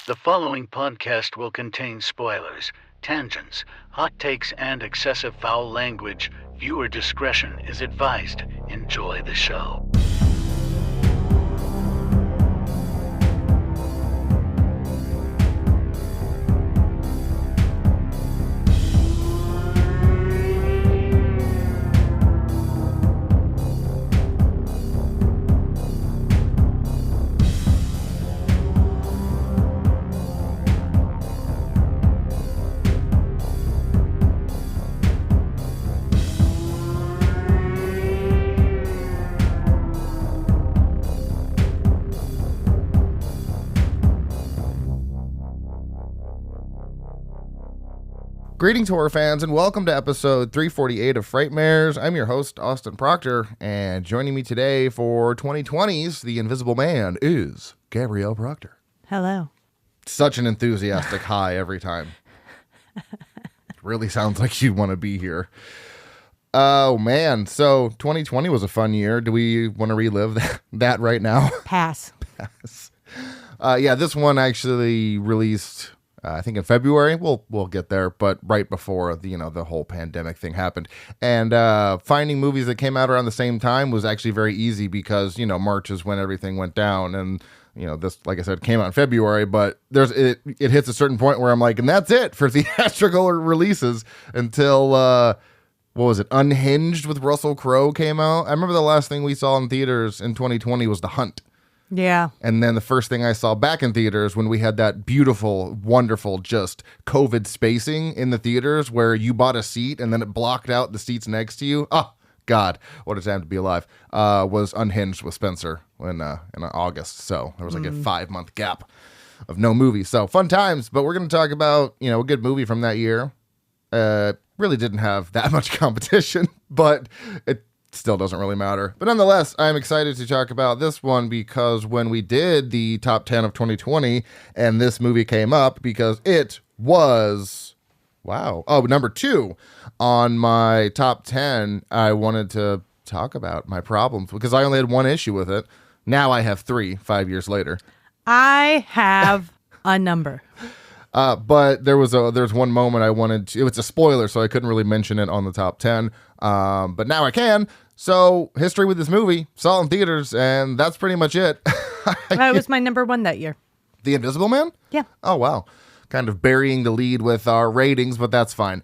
The following podcast will contain spoilers, tangents, hot takes, and excessive foul language. Viewer discretion is advised. Enjoy the show. Greetings, horror fans, and welcome to episode 348 of Frightmares. I'm your host, Austin Proctor, and joining me today for 2020's The Invisible Man is Gabrielle Proctor. Hello. Such an enthusiastic hi every time. Really sounds like you want to be here. Oh, man. So 2020 was a fun year. Do we want to relive that right now? Pass. Pass. Yeah, this one actually released... I think in February, we'll get there, but right before the whole pandemic thing happened. And finding movies that came out around the same time was actually very easy because, March is when everything went down. And, this, like I said, came out in February, but it hits a certain point where I'm like, and that's it for theatrical releases until, what was it, Unhinged with Russell Crowe came out. I remember the last thing we saw in theaters in 2020 was The Hunt. Yeah. And then the first thing I saw back in theaters when we had that beautiful, wonderful, just COVID spacing in the theaters where you bought a seat and then it blocked out the seats next to you. Oh, God, what a time to be alive. Was Unhinged with Spencer in August. So there was like a 5-month gap of no movie. So fun times. But we're going to talk about, a good movie from that year. Really didn't have that much competition, but it still doesn't really matter. But nonetheless, I'm excited to talk about this one because when we did the top 10 of 2020 and this movie came up because it was, number 2 on my top 10, I wanted to talk about my problems because I only had one issue with it. Now I have 3 5 years later. I have a number. But there's one moment I wanted to, it's a spoiler, so I couldn't really mention it on the top 10. But now I can. So history with this movie, saw it in theaters, and that's pretty much it. That was my number 1 that year. The Invisible Man? Yeah. Oh, wow. Kind of burying the lead with our ratings, but that's fine.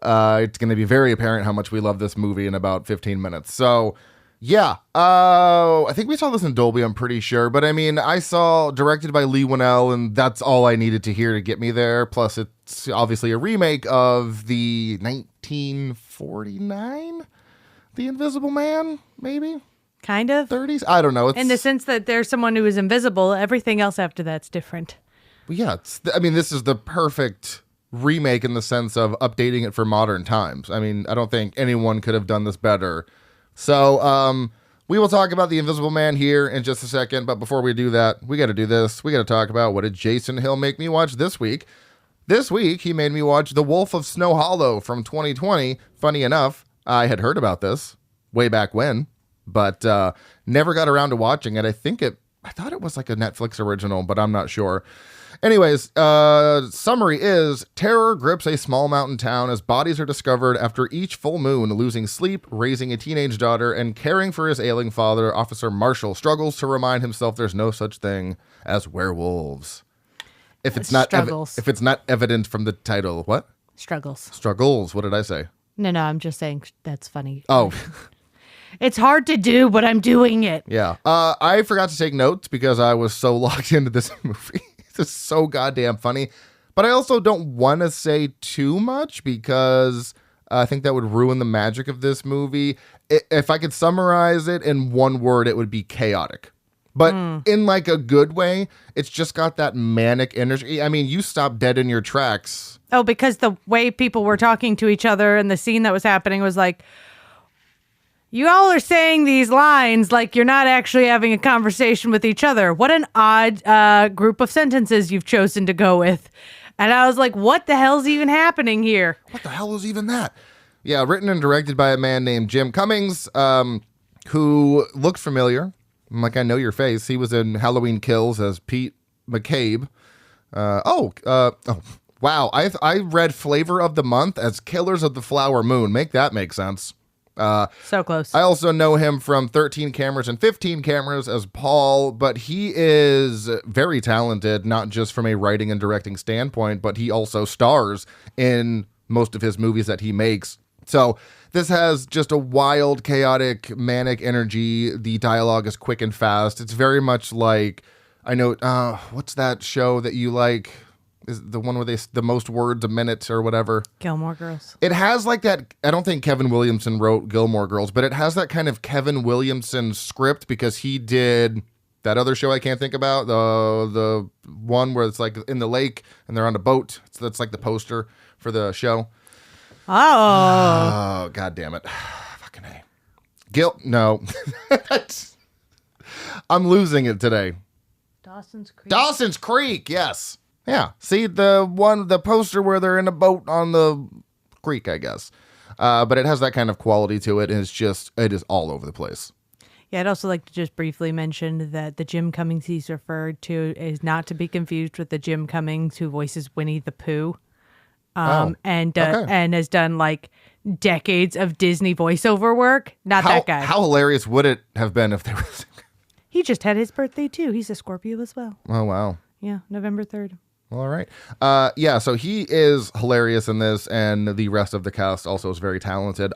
It's going to be very apparent how much we love this movie in about 15 minutes. So, yeah. I think we saw this in Dolby, I'm pretty sure. But, I mean, I saw directed by Leigh Whannell, and that's all I needed to hear to get me there. Plus, it's obviously a remake of the 1949 The Invisible Man, maybe? Kind of. 30s? I don't know. In the sense that there's someone who is invisible. Everything else after that's different. Well, yeah. This is the perfect remake in the sense of updating it for modern times. I mean, I don't think anyone could have done this better. So, we will talk about The Invisible Man here in just a second. But before we do that, we got to do this. We got to talk about what did Jason Hill make me watch this week. This week, he made me watch The Wolf of Snow Hollow from 2020. Funny enough, I had heard about this way back when, but never got around to watching it. I thought it was like a Netflix original, but I'm not sure. Anyways, summary is terror grips a small mountain town as bodies are discovered after each full moon. Losing sleep, raising a teenage daughter, and caring for his ailing father, Officer Marshall struggles to remind himself there's no such thing as werewolves. If it's not evident from the title, what? Struggles. What did I say? No, I'm just saying that's funny. Oh. It's hard to do, but I'm doing it. Yeah. I forgot to take notes because I was so locked into this movie. It's so goddamn funny. But I also don't want to say too much because I think that would ruin the magic of this movie. If I could summarize it in one word, it would be chaotic. But in like a good way, it's just got that manic energy. I mean, you stop dead in your tracks. Oh, because the way people were talking to each other and the scene that was happening was like, you all are saying these lines like you're not actually having a conversation with each other. What an odd group of sentences you've chosen to go with. And I was like, what the hell's even happening here? What the hell is even that? Yeah, written and directed by a man named Jim Cummings, who looked familiar. I'm like, I know your face. He was in Halloween Kills as Pete McCabe. Wow. I read Flavor of the Month as Killers of the Flower Moon. Make that make sense. So close. I also know him from 13 Cameras and 15 Cameras as Paul, but he is very talented, not just from a writing and directing standpoint, but he also stars in most of his movies that he makes. So this has just a wild, chaotic, manic energy. The dialogue is quick and fast. It's very much like, I know, what's that show that you like? Is the one where the most words a minute or whatever? Gilmore Girls. It has like that. I don't think Kevin Williamson wrote Gilmore Girls, but it has that kind of Kevin Williamson script because he did that other show I can't think about, the one where it's like in the lake and they're on a boat. That's like the poster for the show. Oh, God damn it. Fucking A. No. I'm losing it today. Dawson's Creek, yes. Yeah. See the poster where they're in a boat on the creek, I guess. But it has that kind of quality to it, and it is all over the place. Yeah, I'd also like to just briefly mention that the Jim Cummings he's referred to is not to be confused with the Jim Cummings who voices Winnie the Pooh. And has done like decades of Disney voiceover work. That guy. How hilarious would it have been if they were... He just had his birthday too. He's a Scorpio as well. Oh, wow. Yeah, November 3rd. All right. So he is hilarious in this, and the rest of the cast also is very talented.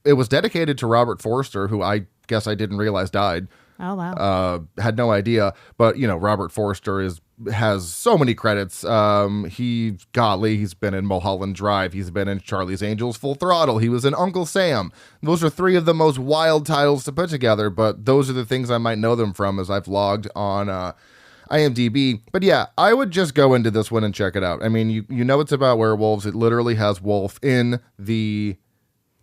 It was dedicated to Robert Forster, who I guess I didn't realize died. Oh, wow. Had no idea. But, Robert Forster has so many credits. He's been in Mulholland Drive. He's been in Charlie's Angels Full Throttle. He was in Uncle Sam. Those are three of the most wild titles to put together, but those are the things I might know them from as I've logged on IMDb. But yeah, I would just go into this one and check it out. I mean, you know it's about werewolves. It literally has wolf in the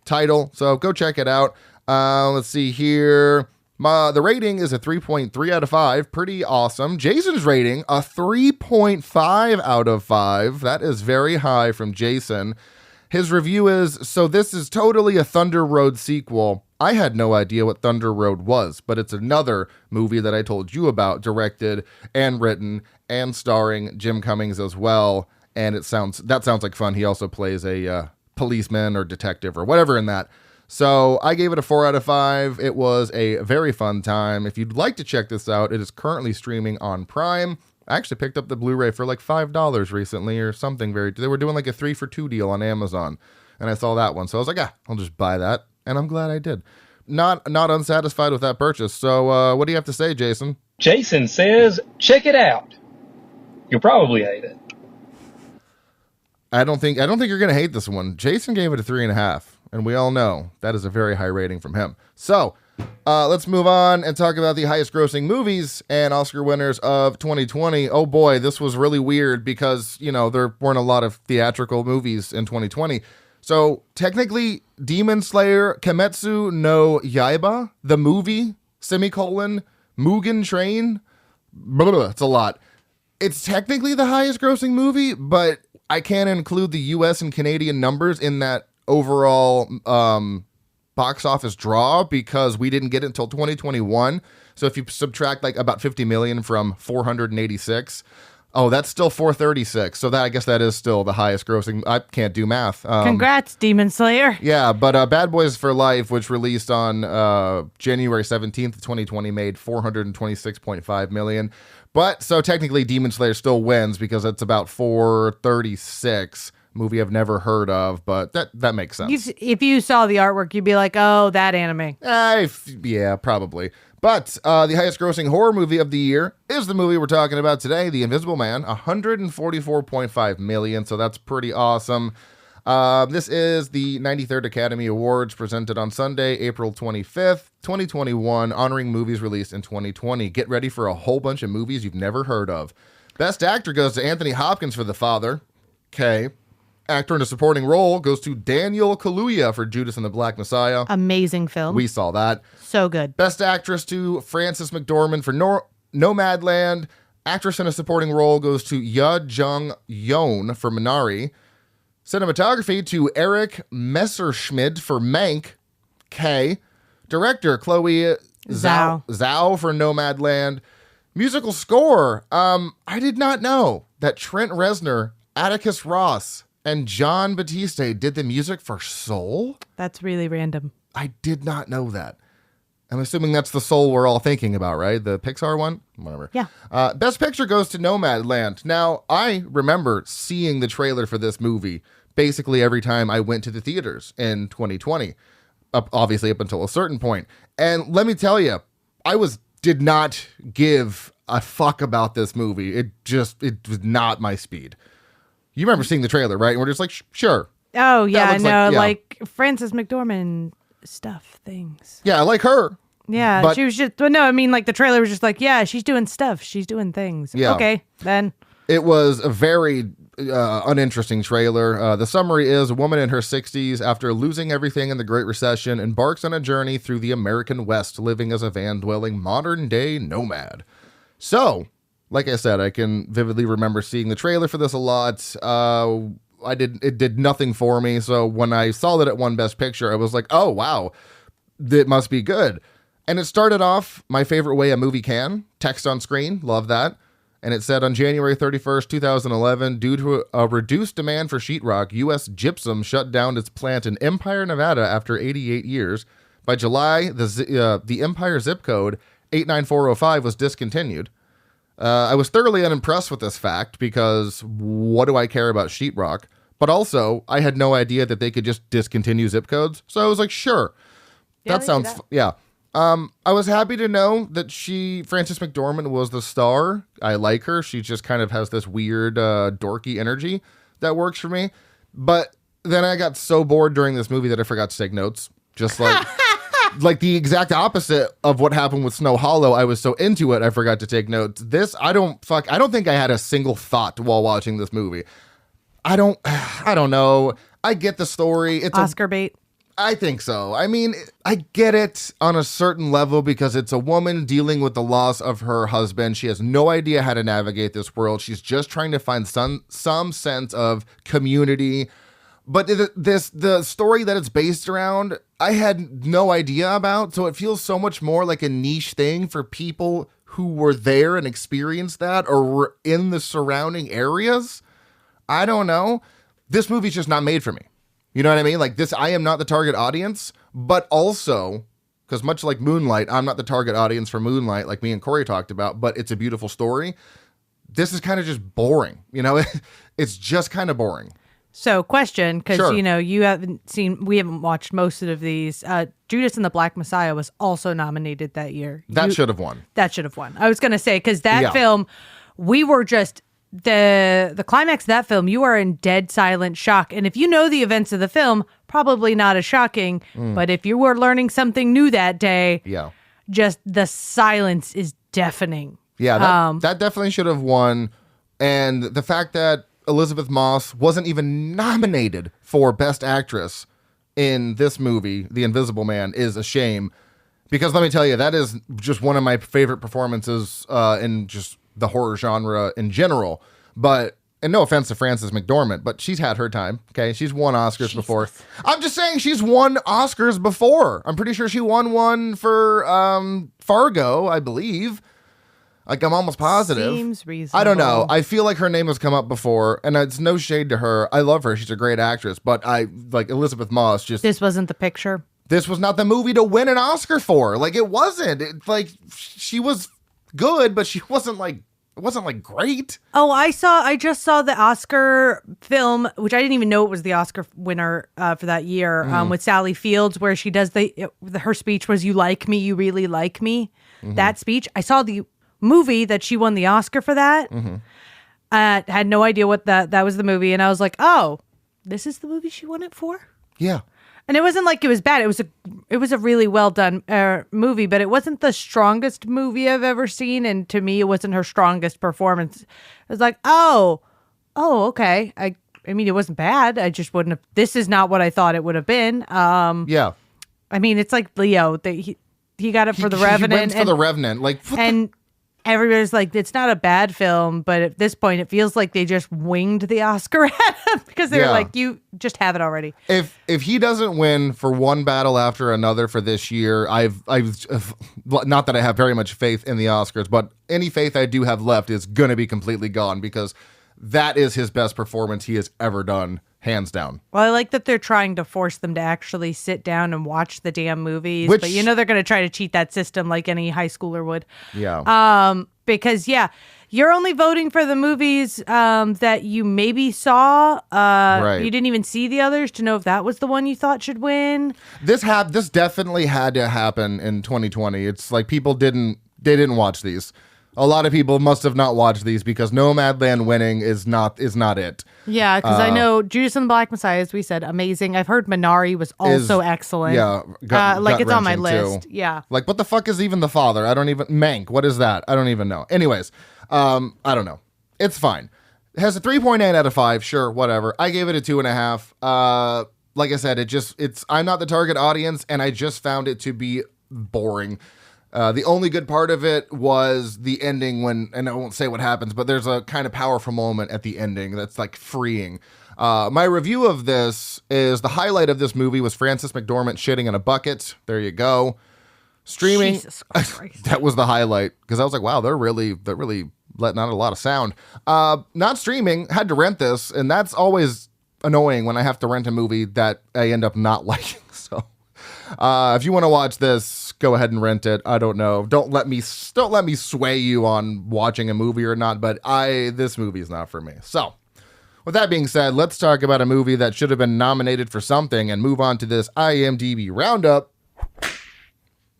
title, so go check it out. Let's see here. The rating is a 3.3 out of 5. Pretty awesome. Jason's rating, a 3.5 out of 5. That is very high from Jason. His review is, so this is totally a Thunder Road sequel. I had no idea what Thunder Road was, but it's another movie that I told you about, directed and written and starring Jim Cummings as well. And that sounds like fun. He also plays a policeman or detective or whatever in that. So I gave it a 4 out of 5. It was a very fun time. If you'd like to check this out, it is currently streaming on Prime. I actually picked up the Blu-ray for like $5 recently or something. They were doing like a 3 for 2 deal on Amazon, and I saw that one. So I was like, I'll just buy that, and I'm glad I did. Not unsatisfied with that purchase. So what do you have to say, Jason? Jason says, check it out. You'll probably hate it. I don't think you're gonna hate this one. Jason gave it a 3.5. And we all know that is a very high rating from him. So let's move on and talk about the highest grossing movies and Oscar winners of 2020. Oh boy, this was really weird because, there weren't a lot of theatrical movies in 2020. So technically, Demon Slayer, Kimetsu no Yaiba, the movie, Mugen Train, it's a lot. It's technically the highest grossing movie, but I can't include the US and Canadian numbers in that overall box office draw because we didn't get it until 2021. So if you subtract like about 50 million from 486, that's still 436. So that I guess that is still the highest grossing. I can't do math. Congrats, Demon Slayer. Yeah, but Bad Boys for Life, which released on January 17th, 2020, made 426.5 million. But so technically Demon Slayer still wins because it's about 436. Movie I've never heard of, but that makes sense. If you saw the artwork, you'd be like, oh, that anime. Yeah, probably. But the highest grossing horror movie of the year is the movie we're talking about today, The Invisible Man, 144.5 million, so that's pretty awesome. This is the 93rd Academy Awards presented on Sunday, April 25th, 2021, honoring movies released in 2020. Get ready for a whole bunch of movies you've never heard of. Best Actor goes to Anthony Hopkins for The Father. Okay. Actor in a supporting role goes to Daniel Kaluuya for Judas and the Black Messiah. Amazing film. We saw that. So good. Best Actress to Frances McDormand for Nomadland. Actress in a supporting role goes to Ya Jung-yeon for Minari. Cinematography to Eric Messerschmidt for Mank. K. Director Chloe Zhao for Nomadland. Musical score. I did not know that Trent Reznor, Atticus Ross, and John Batiste did the music for Soul? That's really random. I did not know that. I'm assuming that's the Soul we're all thinking about, right? The Pixar one? Whatever. Yeah. Best Picture goes to Nomadland. Now, I remember seeing the trailer for this movie basically every time I went to the theaters in 2020, obviously up until a certain point. And let me tell you, did not give a fuck about this movie. It was not my speed. You remember seeing the trailer, right? And we're just like, sure. Oh, yeah, no, yeah. like Frances McDormand stuff things. Yeah, I like her. Yeah, but she was just, well, no, I mean, like the trailer was just like, yeah, she's doing stuff. She's doing things. Yeah. Okay, then. It was a very uninteresting trailer. The summary is a woman in her 60s, after losing everything in the Great Recession, embarks on a journey through the American West, living as a van-dwelling modern-day nomad. So, like I said, I can vividly remember seeing the trailer for this a lot. It did nothing for me. So when I saw that it won Best Picture, I was like, oh, wow, it must be good. And it started off my favorite way a movie can. Text on screen. Love that. And it said, on January 31st, 2011, due to a reduced demand for sheetrock, U.S. Gypsum shut down its plant in Empire, Nevada after 88 years. By July, the Empire zip code 89405 was discontinued. I was thoroughly unimpressed with this fact because what do I care about sheetrock? But also, I had no idea that they could just discontinue zip codes. So I was like, sure. Yeah, That sounds, yeah. I was happy to know that Frances McDormand was the star. I like her. She just kind of has this weird, dorky energy that works for me. But then I got so bored during this movie that I forgot to take notes. Just like, like the exact opposite of what happened with Snow Hollow. I was so into it, I forgot to take notes. This, I don't think I had a single thought while watching this movie. I don't know. I get the story. It's Oscar bait. I think so. I mean, I get it on a certain level because it's a woman dealing with the loss of her husband. She has no idea how to navigate this world. She's just trying to find some sense of community. But the story that it's based around, I had no idea about. So it feels so much more like a niche thing for people who were there and experienced that or were in the surrounding areas. I don't know. This movie's just not made for me. You know what I mean? Like this, I am not the target audience, but also, because much like Moonlight, I'm not the target audience for Moonlight, like me and Corey talked about, but it's a beautiful story. This is kind of just boring. You know, it's just kind of boring. So question, because, Sure. you know, we haven't watched most of these. Judas and the Black Messiah was also nominated that year. That should have won. That should have won. I was going to say, because that Yeah. film, we were just, the climax of that film, you are in dead silent shock. And if you know the events of the film, probably not as shocking. But if you were learning something new that day, Yeah. just the silence is deafening. Yeah, that definitely should have won. And the fact that Elizabeth Moss wasn't even nominated for Best Actress in this movie, The Invisible Man, is a shame. Because let me tell you, that is just one of my favorite performances in just the horror genre in general. But, and no offense to Frances McDormand, but she's had her time. Okay, she's won Oscars before. I'm just saying she's won Oscars before. I'm pretty sure she won one for Fargo, I believe. Like, I'm almost positive. Seems reasonable. I don't know. I feel like her name has come up before, and it's no shade to her. I love her. She's a great actress. But Elizabeth Moss just... This wasn't the picture. This was not the movie to win an Oscar for. Like, it wasn't. She was good, but she wasn't like... It wasn't like great. Oh, I just saw the Oscar film, which I didn't even know it was the Oscar winner for that year, with Sally Fields, where she does her speech was "You like me, you really like me." That speech. I saw the movie that she won the Oscar for that. Had no idea what that was the movie, and I was like, oh, this is the movie she won it for. Yeah. And it wasn't like it was bad. It was a really well done movie, but it wasn't the strongest movie I've ever seen. And to me, it wasn't her strongest performance. It was like, oh, okay. I mean, it wasn't bad. I just wouldn't have. This is not what I thought it would have been. Yeah. I mean, it's like Leo. He got it for The Revenant. He went for The Revenant. Like, and everybody's like, it's not a bad film, but at this point, it feels like they just winged the Oscar at him because they were like, you just have it already. If he doesn't win for one battle after another for this year, I've not that I have very much faith in the Oscars, but any faith I do have left is gonna be completely gone because that is his best performance he has ever done, hands down. Well, I like that they're trying to force them to actually sit down and watch the damn movies, Which- but they're going to try to cheat that system like any high schooler would. Yeah. Because you're only voting for the movies that you maybe saw. Right. You didn't even see the others to know if that was the one you thought should win. This definitely had to happen in 2020. It's like people didn't watch these. A lot of people must have not watched these because Nomadland winning is not it. Yeah, because I know Judas and the Black Messiah, as we said, amazing. I've heard Minari was also excellent. Yeah, it's on my gut-wrenching, list. too. Yeah. Like, what the fuck is even the father? Mank, what is that? I don't even know. Anyways, I don't know. It's fine. It has a 3.8 out of 5. Sure, whatever. I gave it a 2.5. Like I said, I'm not the target audience, and I just found it to be boring. The only good part of it was the ending and I won't say what happens, but there's a kind of powerful moment at the ending that's like freeing. My review of this is the highlight of this movie was Frances McDormand shitting in a bucket. There you go. Streaming. Jesus Christ. That was the highlight because I was like, wow, they're really letting out a lot of sound. Not streaming, had to rent this, and that's always annoying when I have to rent a movie that I end up not liking. So if you want to watch this, go ahead and rent it. I don't know. Don't let me sway you on watching a movie or not, but this movie is not for me. So with that being said, let's talk about a movie that should have been nominated for something and move on to this IMDb Roundup.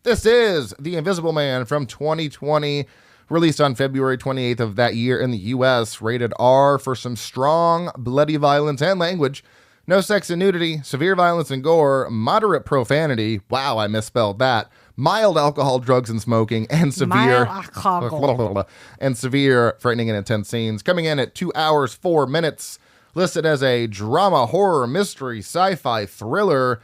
This is The Invisible Man from 2020, released on February 28th of that year in the U.S., rated R for some strong, bloody violence and language. No sex and nudity, severe violence and gore, moderate profanity, wow, I misspelled that, mild alcohol, drugs, and smoking, and severe, frightening and intense scenes. Coming in at 2 hours, 4 minutes, listed as a drama, horror, mystery, sci-fi thriller,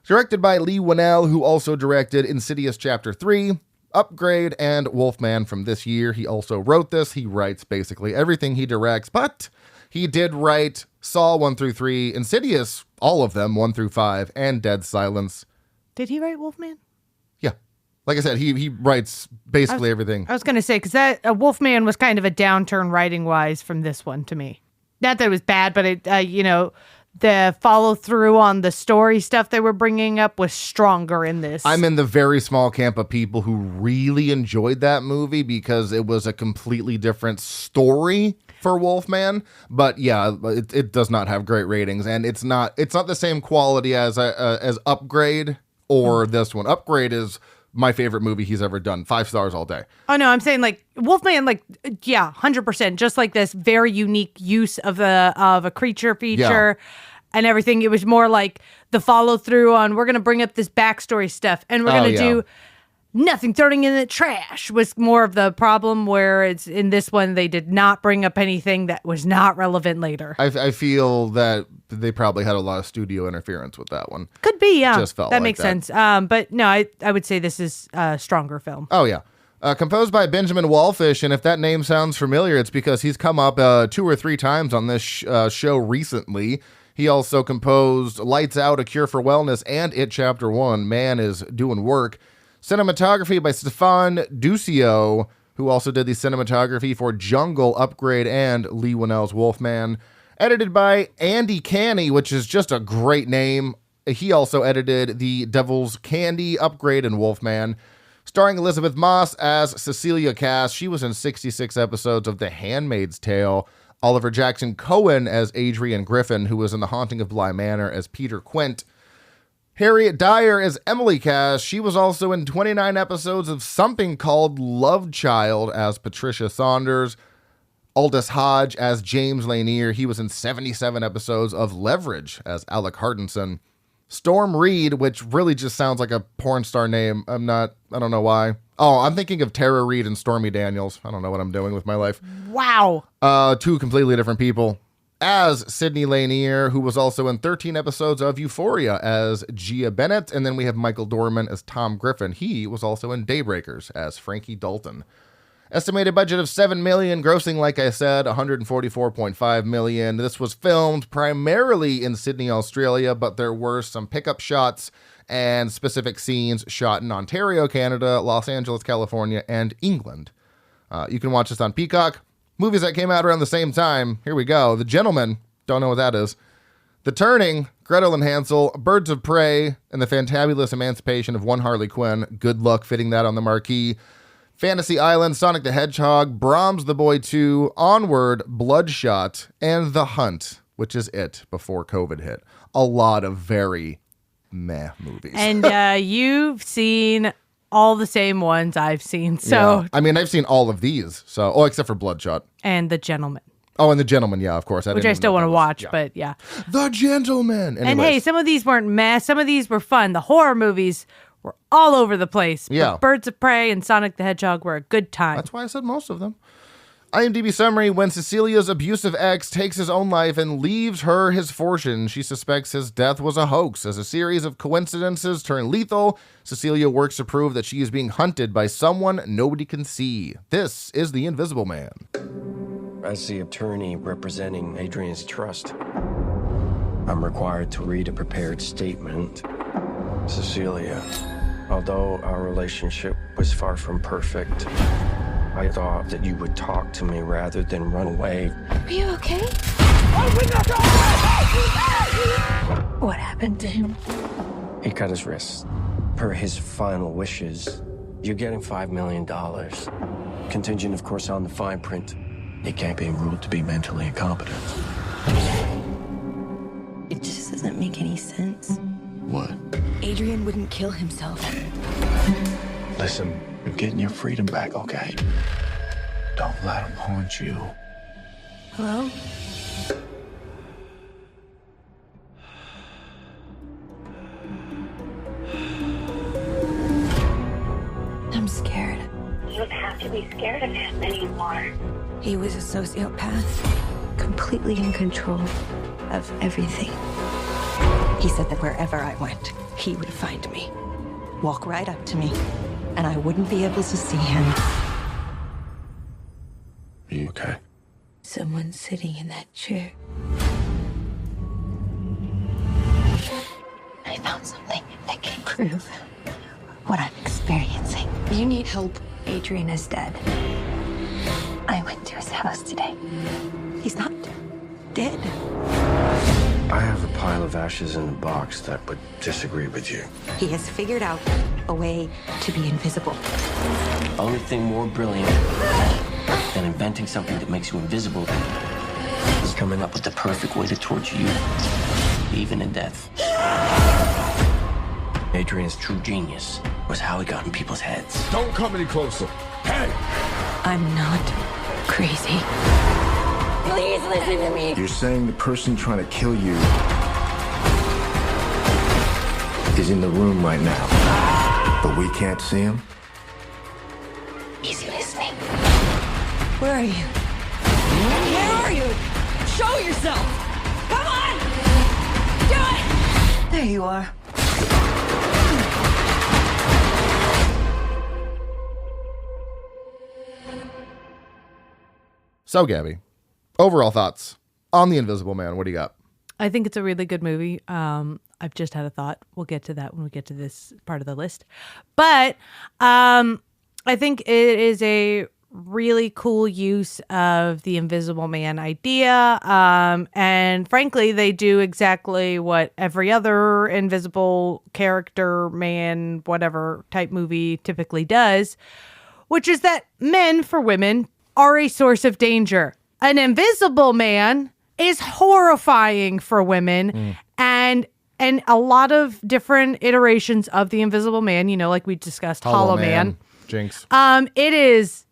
directed by Lee Winnell, who also directed Insidious Chapter 3, Upgrade, and Wolfman from this year. He also wrote this. He writes basically everything he directs, but he did write Saw 1 through 3, Insidious, all of them, 1 through 5, and Dead Silence. Did he write Wolfman? Yeah. Like I said, he writes basically everything. I was going to say, because that Wolfman was kind of a downturn writing-wise from this one to me. Not that it was bad, but it, the follow-through on the story stuff they were bringing up was stronger in this. I'm in the very small camp of people who really enjoyed that movie because it was a completely different story for Wolfman, but yeah, it does not have great ratings, and it's not the same quality as Upgrade or this one. Upgrade is my favorite movie he's ever done. 5 stars all day. Oh no, I'm saying like Wolfman, 100%, just like this very unique use of a creature feature and everything. It was more like the follow through on we're gonna bring up this backstory stuff and we're gonna do nothing, throwing in the trash was more of the problem, where it's in this one they did not bring up anything that was not relevant later. I feel that they probably had a lot of studio interference with that one. Could be, yeah. Just felt that like makes that. sense. But no, I would say this is a stronger film. Oh, yeah. Composed by Benjamin Wallfish, and if that name sounds familiar, it's because he's come up 2 or 3 times on this show recently. He also composed Lights Out, A Cure for Wellness, and It Chapter 1. Man is doing work. Cinematography by Stefan Duccio, who also did the cinematography for Jungle, Upgrade, and Lee Winnell's Wolfman. Edited by Andy Canny, which is just a great name. He also edited The Devil's Candy, Upgrade, and Wolfman. Starring Elizabeth Moss as Cecilia Cass. She was in 66 episodes of The Handmaid's Tale. Oliver Jackson Cohen as Adrian Griffin, who was in The Haunting of Bly Manor as Peter Quint. Harriet Dyer as Emily Cass. She was also in 29 episodes of something called Love Child as Patricia Saunders. Aldous Hodge as James Lanier. He was in 77 episodes of Leverage as Alec Hardinson. Storm Reed, which really just sounds like a porn star name. I don't know why. Oh, I'm thinking of Tara Reid and Stormy Daniels. I don't know what I'm doing with my life. Wow. 2 completely different people. As Sidney Lanier, who was also in 13 episodes of Euphoria as Gia Bennett. And then we have Michael Dorman as Tom Griffin. He was also in Daybreakers as Frankie Dalton. Estimated budget of $7 million, grossing, like I said, $144.5 million. This was filmed primarily in Sydney, Australia, but there were some pickup shots and specific scenes shot in Ontario, Canada, Los Angeles, California, and England. You can watch this on Peacock. Movies that came out around the same time. Here we go. The Gentleman. Don't know what that is. The Turning, Gretel and Hansel, Birds of Prey, and the Fantabulous Emancipation of One Harley Quinn. Good luck fitting that on the marquee. Fantasy Island, Sonic the Hedgehog, Brahms the Boy 2, Onward, Bloodshot, and The Hunt, which is it before COVID hit. A lot of very meh movies. And you've seen all the same ones I've seen. So yeah. I mean, I've seen all of these. So, except for Bloodshot. And The Gentleman. Oh, and The Gentleman, yeah, of course. Which I still want to watch, but yeah. The Gentleman! Anyways. And hey, some of these weren't meh. Some of these were fun. The horror movies were all over the place. Yeah. But Birds of Prey and Sonic the Hedgehog were a good time. That's why I said most of them. IMDb summary, when Cecilia's abusive ex takes his own life and leaves her his fortune, she suspects his death was a hoax. As a series of coincidences turn lethal, Cecilia works to prove that she is being hunted by someone nobody can see. This is The Invisible Man. As the attorney representing Adrian's trust, I'm required to read a prepared statement. Cecilia, although our relationship was far from perfect, I thought that you would talk to me rather than run away. Are you okay? What happened to him? He cut his wrist. Per his final wishes, you're getting $5 million. Contingent, of course, on the fine print. He can't be ruled to be mentally incompetent. It just doesn't make any sense. What? Adrian wouldn't kill himself. Listen, you're getting your freedom back, okay? Don't let him haunt you. Hello? I'm scared. You don't have to be scared of him anymore. He was a sociopath, completely in control of everything. He said that wherever I went, he would find me, walk right up to me, and I wouldn't be able to see him. Are you okay? Someone's sitting in that chair. I found something that can prove what I'm experiencing. You need help. Adrian is dead. I went to his house today. He's not dead. I have a pile of ashes in a box that would disagree with you. He has figured out a way to be invisible. Only thing more brilliant than inventing something that makes you invisible is coming up with the perfect way to torture you, even in death. Adrian's true genius was how he got in people's heads. Don't come any closer. Hey! I'm not crazy. Please listen to me. You're saying the person trying to kill you is in the room right now, but we can't see him? He's listening. Where are you? Where are you? Show yourself! Come on! Do it! There you are. So, Gabby, overall thoughts on The Invisible Man. What do you got? I think it's a really good movie. I've just had a thought. We'll get to that when we get to this part of the list. But I think it is a really cool use of the Invisible Man idea. And frankly, they do exactly what every other invisible character, man, whatever type movie typically does, which is that men for women are a source of danger. An invisible man is horrifying for women. And a lot of different iterations of the Invisible Man, you know, like we discussed, Hollow Man. Jinx. It is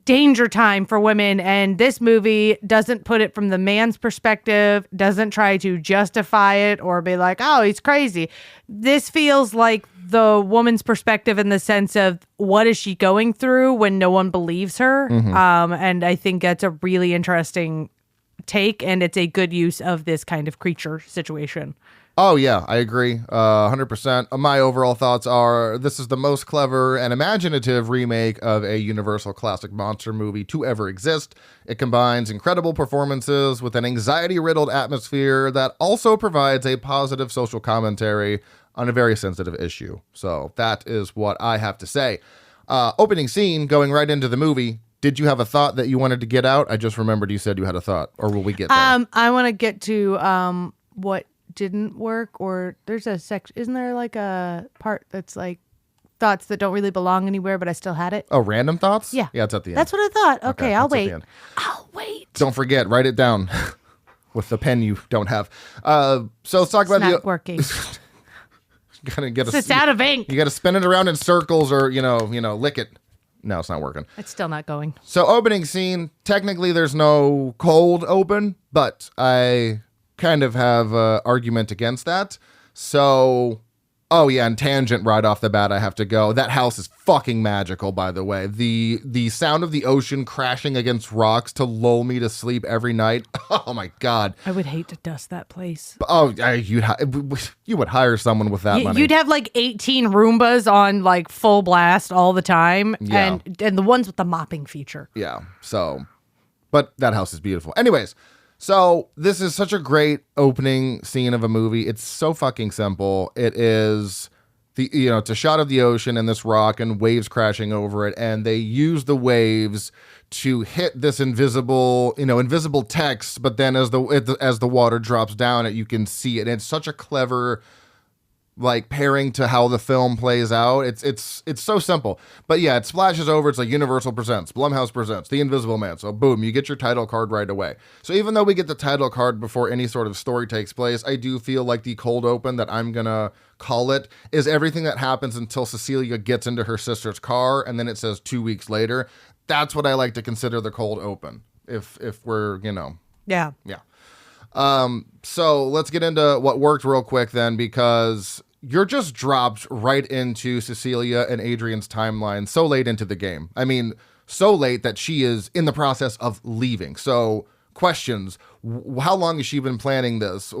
danger time for women, and this movie doesn't put it from the man's perspective, doesn't try to justify it or be like, oh, he's crazy. This feels like the woman's perspective in the sense of what is she going through when no one believes her. And I think that's a really interesting take, and it's a good use of this kind of creature situation. Oh, yeah, I agree. 100%. My overall thoughts are this is the most clever and imaginative remake of a Universal classic monster movie to ever exist. It combines incredible performances with an anxiety-riddled atmosphere that also provides a positive social commentary on a very sensitive issue. So that is what I have to say. Opening scene, going right into the movie, did you have a thought that you wanted to get out? I just remembered you said you had a thought, or will we get there? I want to get to what didn't work, or there's a section. Isn't there like a part that's like thoughts that don't really belong anywhere, but I still had it? Oh, random thoughts? Yeah. Yeah, it's at the end. That's what I thought. Okay, I'll that's at the wait. end. I'll wait. Don't forget, write it down with the pen you don't have. So let's talk about not working. Gotta get It's out of ink. You got to spin it around in circles, or lick it. No, it's not working. It's still not going. So opening scene. Technically, there's no cold open, but I kind of have an argument against that. So, oh yeah, and tangent right off the bat, I have to go. That house is fucking magical, by the way. The sound of the ocean crashing against rocks to lull me to sleep every night. Oh my God. I would hate to dust that place. Oh, you would hire someone with that money. You'd have like 18 Roombas on like full blast all the time, Yeah. and the ones with the mopping feature. Yeah. So, but that house is beautiful. Anyways, so this is such a great opening scene of a movie. It's so fucking simple. It is it's a shot of the ocean and this rock and waves crashing over it, and they use the waves to hit this invisible text. But then as the water drops down, you can see it. And it's such a clever pairing to how the film plays out. It's so simple. But yeah, it splashes over. It's like Universal presents, Blumhouse presents, The Invisible Man. So boom, you get your title card right away. So even though we get the title card before any sort of story takes place, I do feel like the cold open that I'm gonna call it is everything that happens until Cecilia gets into her sister's car, and then it says 2 weeks later. That's what I like to consider the cold open. If we're Yeah. So let's get into what worked real quick then, because you're just dropped right into Cecilia and Adrian's timeline so late into the game. I mean, so late that she is in the process of leaving. So questions, how long has she been planning this?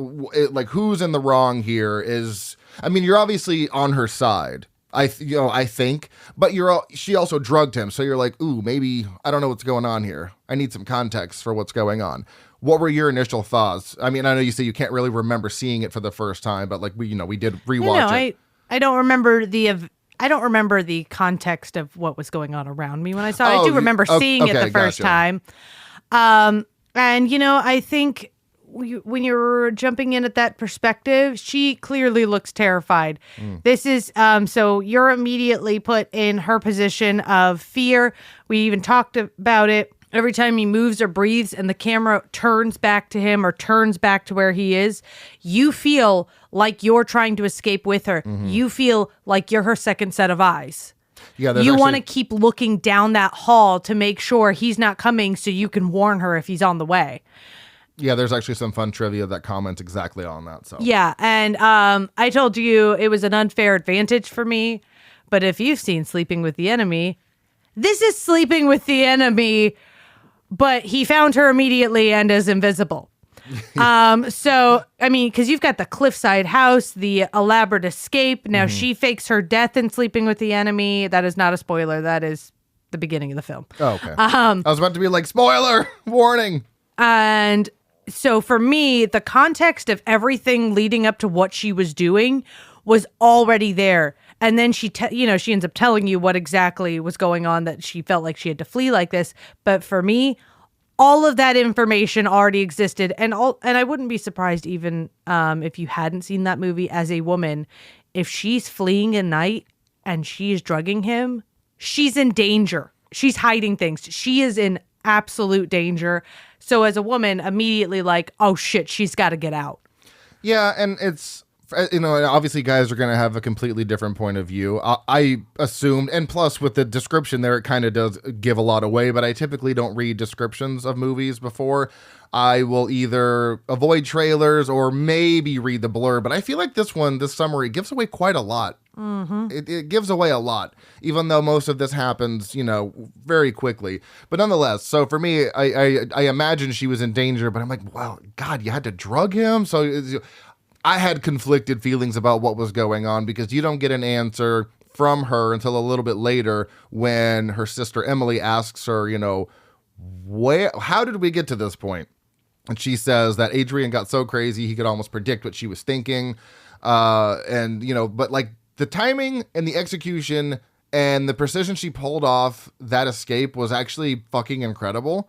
Who's in the wrong here? You're obviously on her side. I think, but she also drugged him. So you're like, ooh, maybe, I don't know what's going on here. I need some context for what's going on. What were your initial thoughts? I mean, I know you say you can't really remember seeing it for the first time, but we did rewatch it. I don't remember the context of what was going on around me when I saw it. I do remember seeing it the first time. And I think when you're jumping in at that perspective, she clearly looks terrified. This is so you're immediately put in her position of fear. We even talked about it. Every time he moves or breathes and the camera turns back to him or turns back to where he is, you feel like you're trying to escape with her. Mm-hmm. You feel like you're her second set of eyes. Yeah, you want to keep looking down that hall to make sure he's not coming so you can warn her if he's on the way. Yeah, there's actually some fun trivia that comments exactly on that. So yeah, and I told you it was an unfair advantage for me, but if you've seen Sleeping with the Enemy, this is Sleeping with the Enemy, but he found her immediately and is invisible. So, I mean, because you've got the cliffside house, the elaborate escape. Now she fakes her death in Sleeping with the Enemy. That is not a spoiler. That is the beginning of the film. Oh, okay. I was about to be like, spoiler, warning. And so for me, the context of everything leading up to what she was doing was already there. And then she ends up telling you what exactly was going on, that she felt like she had to flee like this. But for me, all of that information already existed. And I wouldn't be surprised even if you hadn't seen that movie as a woman, if she's fleeing at night and she's drugging him, she's in danger. She's hiding things. She is in absolute danger. So as a woman, immediately like, oh shit, she's got to get out. Yeah, and it's, obviously guys are going to have a completely different point of view. I assumed, and plus with the description there, it kind of does give a lot away, but I typically don't read descriptions of movies before. I will either avoid trailers or maybe read the blurb, but I feel like this summary gives away quite a lot. Mm-hmm. It gives away a lot, even though most of this happens, very quickly. But nonetheless, so for me, I imagine she was in danger, but I'm like, wow, God, you had to drug him? So I had conflicted feelings about what was going on, because you don't get an answer from her until a little bit later when her sister Emily asks her, how did we get to this point? And she says that Adrian got so crazy he could almost predict what she was thinking. But like the timing and the execution And the precision she pulled off that escape was actually fucking incredible.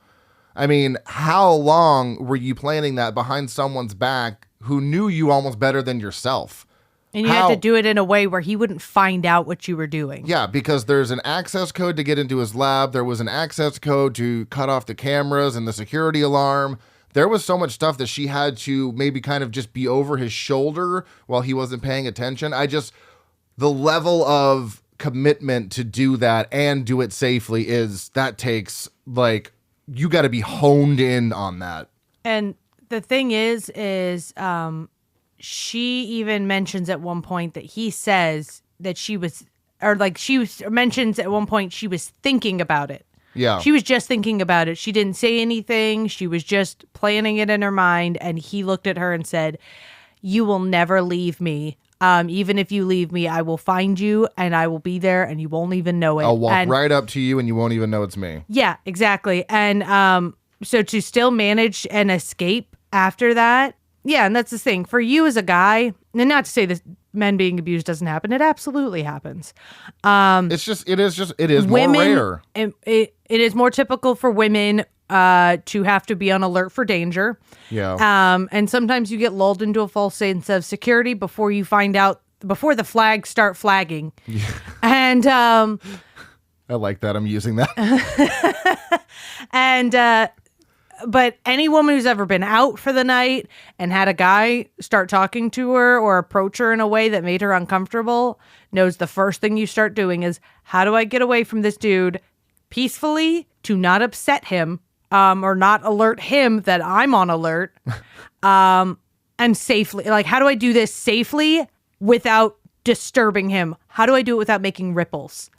I mean, how long were you planning that behind someone's back who knew you almost better than yourself? And you had to do it in a way where he wouldn't find out what you were doing. Yeah, because there's an access code to get into his lab. There was an access code to cut off the cameras and the security alarm. There was so much stuff that she had to maybe kind of just be over his shoulder while he wasn't paying attention. The level of commitment to do that and do it safely takes, like, you got to be honed in on that. And the thing is she even mentions at one point that he says that mentions at one point she was thinking about it. Yeah. She was just thinking about it. She didn't say anything. She was just planning it in her mind. And he looked at her and said, "You will never leave me. Even if you leave me, I will find you and I will be there and you won't even know it. I'll walk right up to you and you won't even know it's me." Yeah, exactly. And so to still manage an escape after that. Yeah, and that's the thing. For you as a guy, and not to say that men being abused doesn't happen, it absolutely happens. It is more rare. It is more typical for women to have to be on alert for danger. Yeah. And sometimes you get lulled into a false sense of security before the flags start flagging. Yeah. And I like that. I'm using that. And but any woman who's ever been out for the night and had a guy start talking to her or approach her in a way that made her uncomfortable knows the first thing you start doing is, how do I get away from this dude peacefully to not upset him or not alert him that I'm on alert and safely? Like, how do I do this safely without disturbing him? How do I do it without making ripples?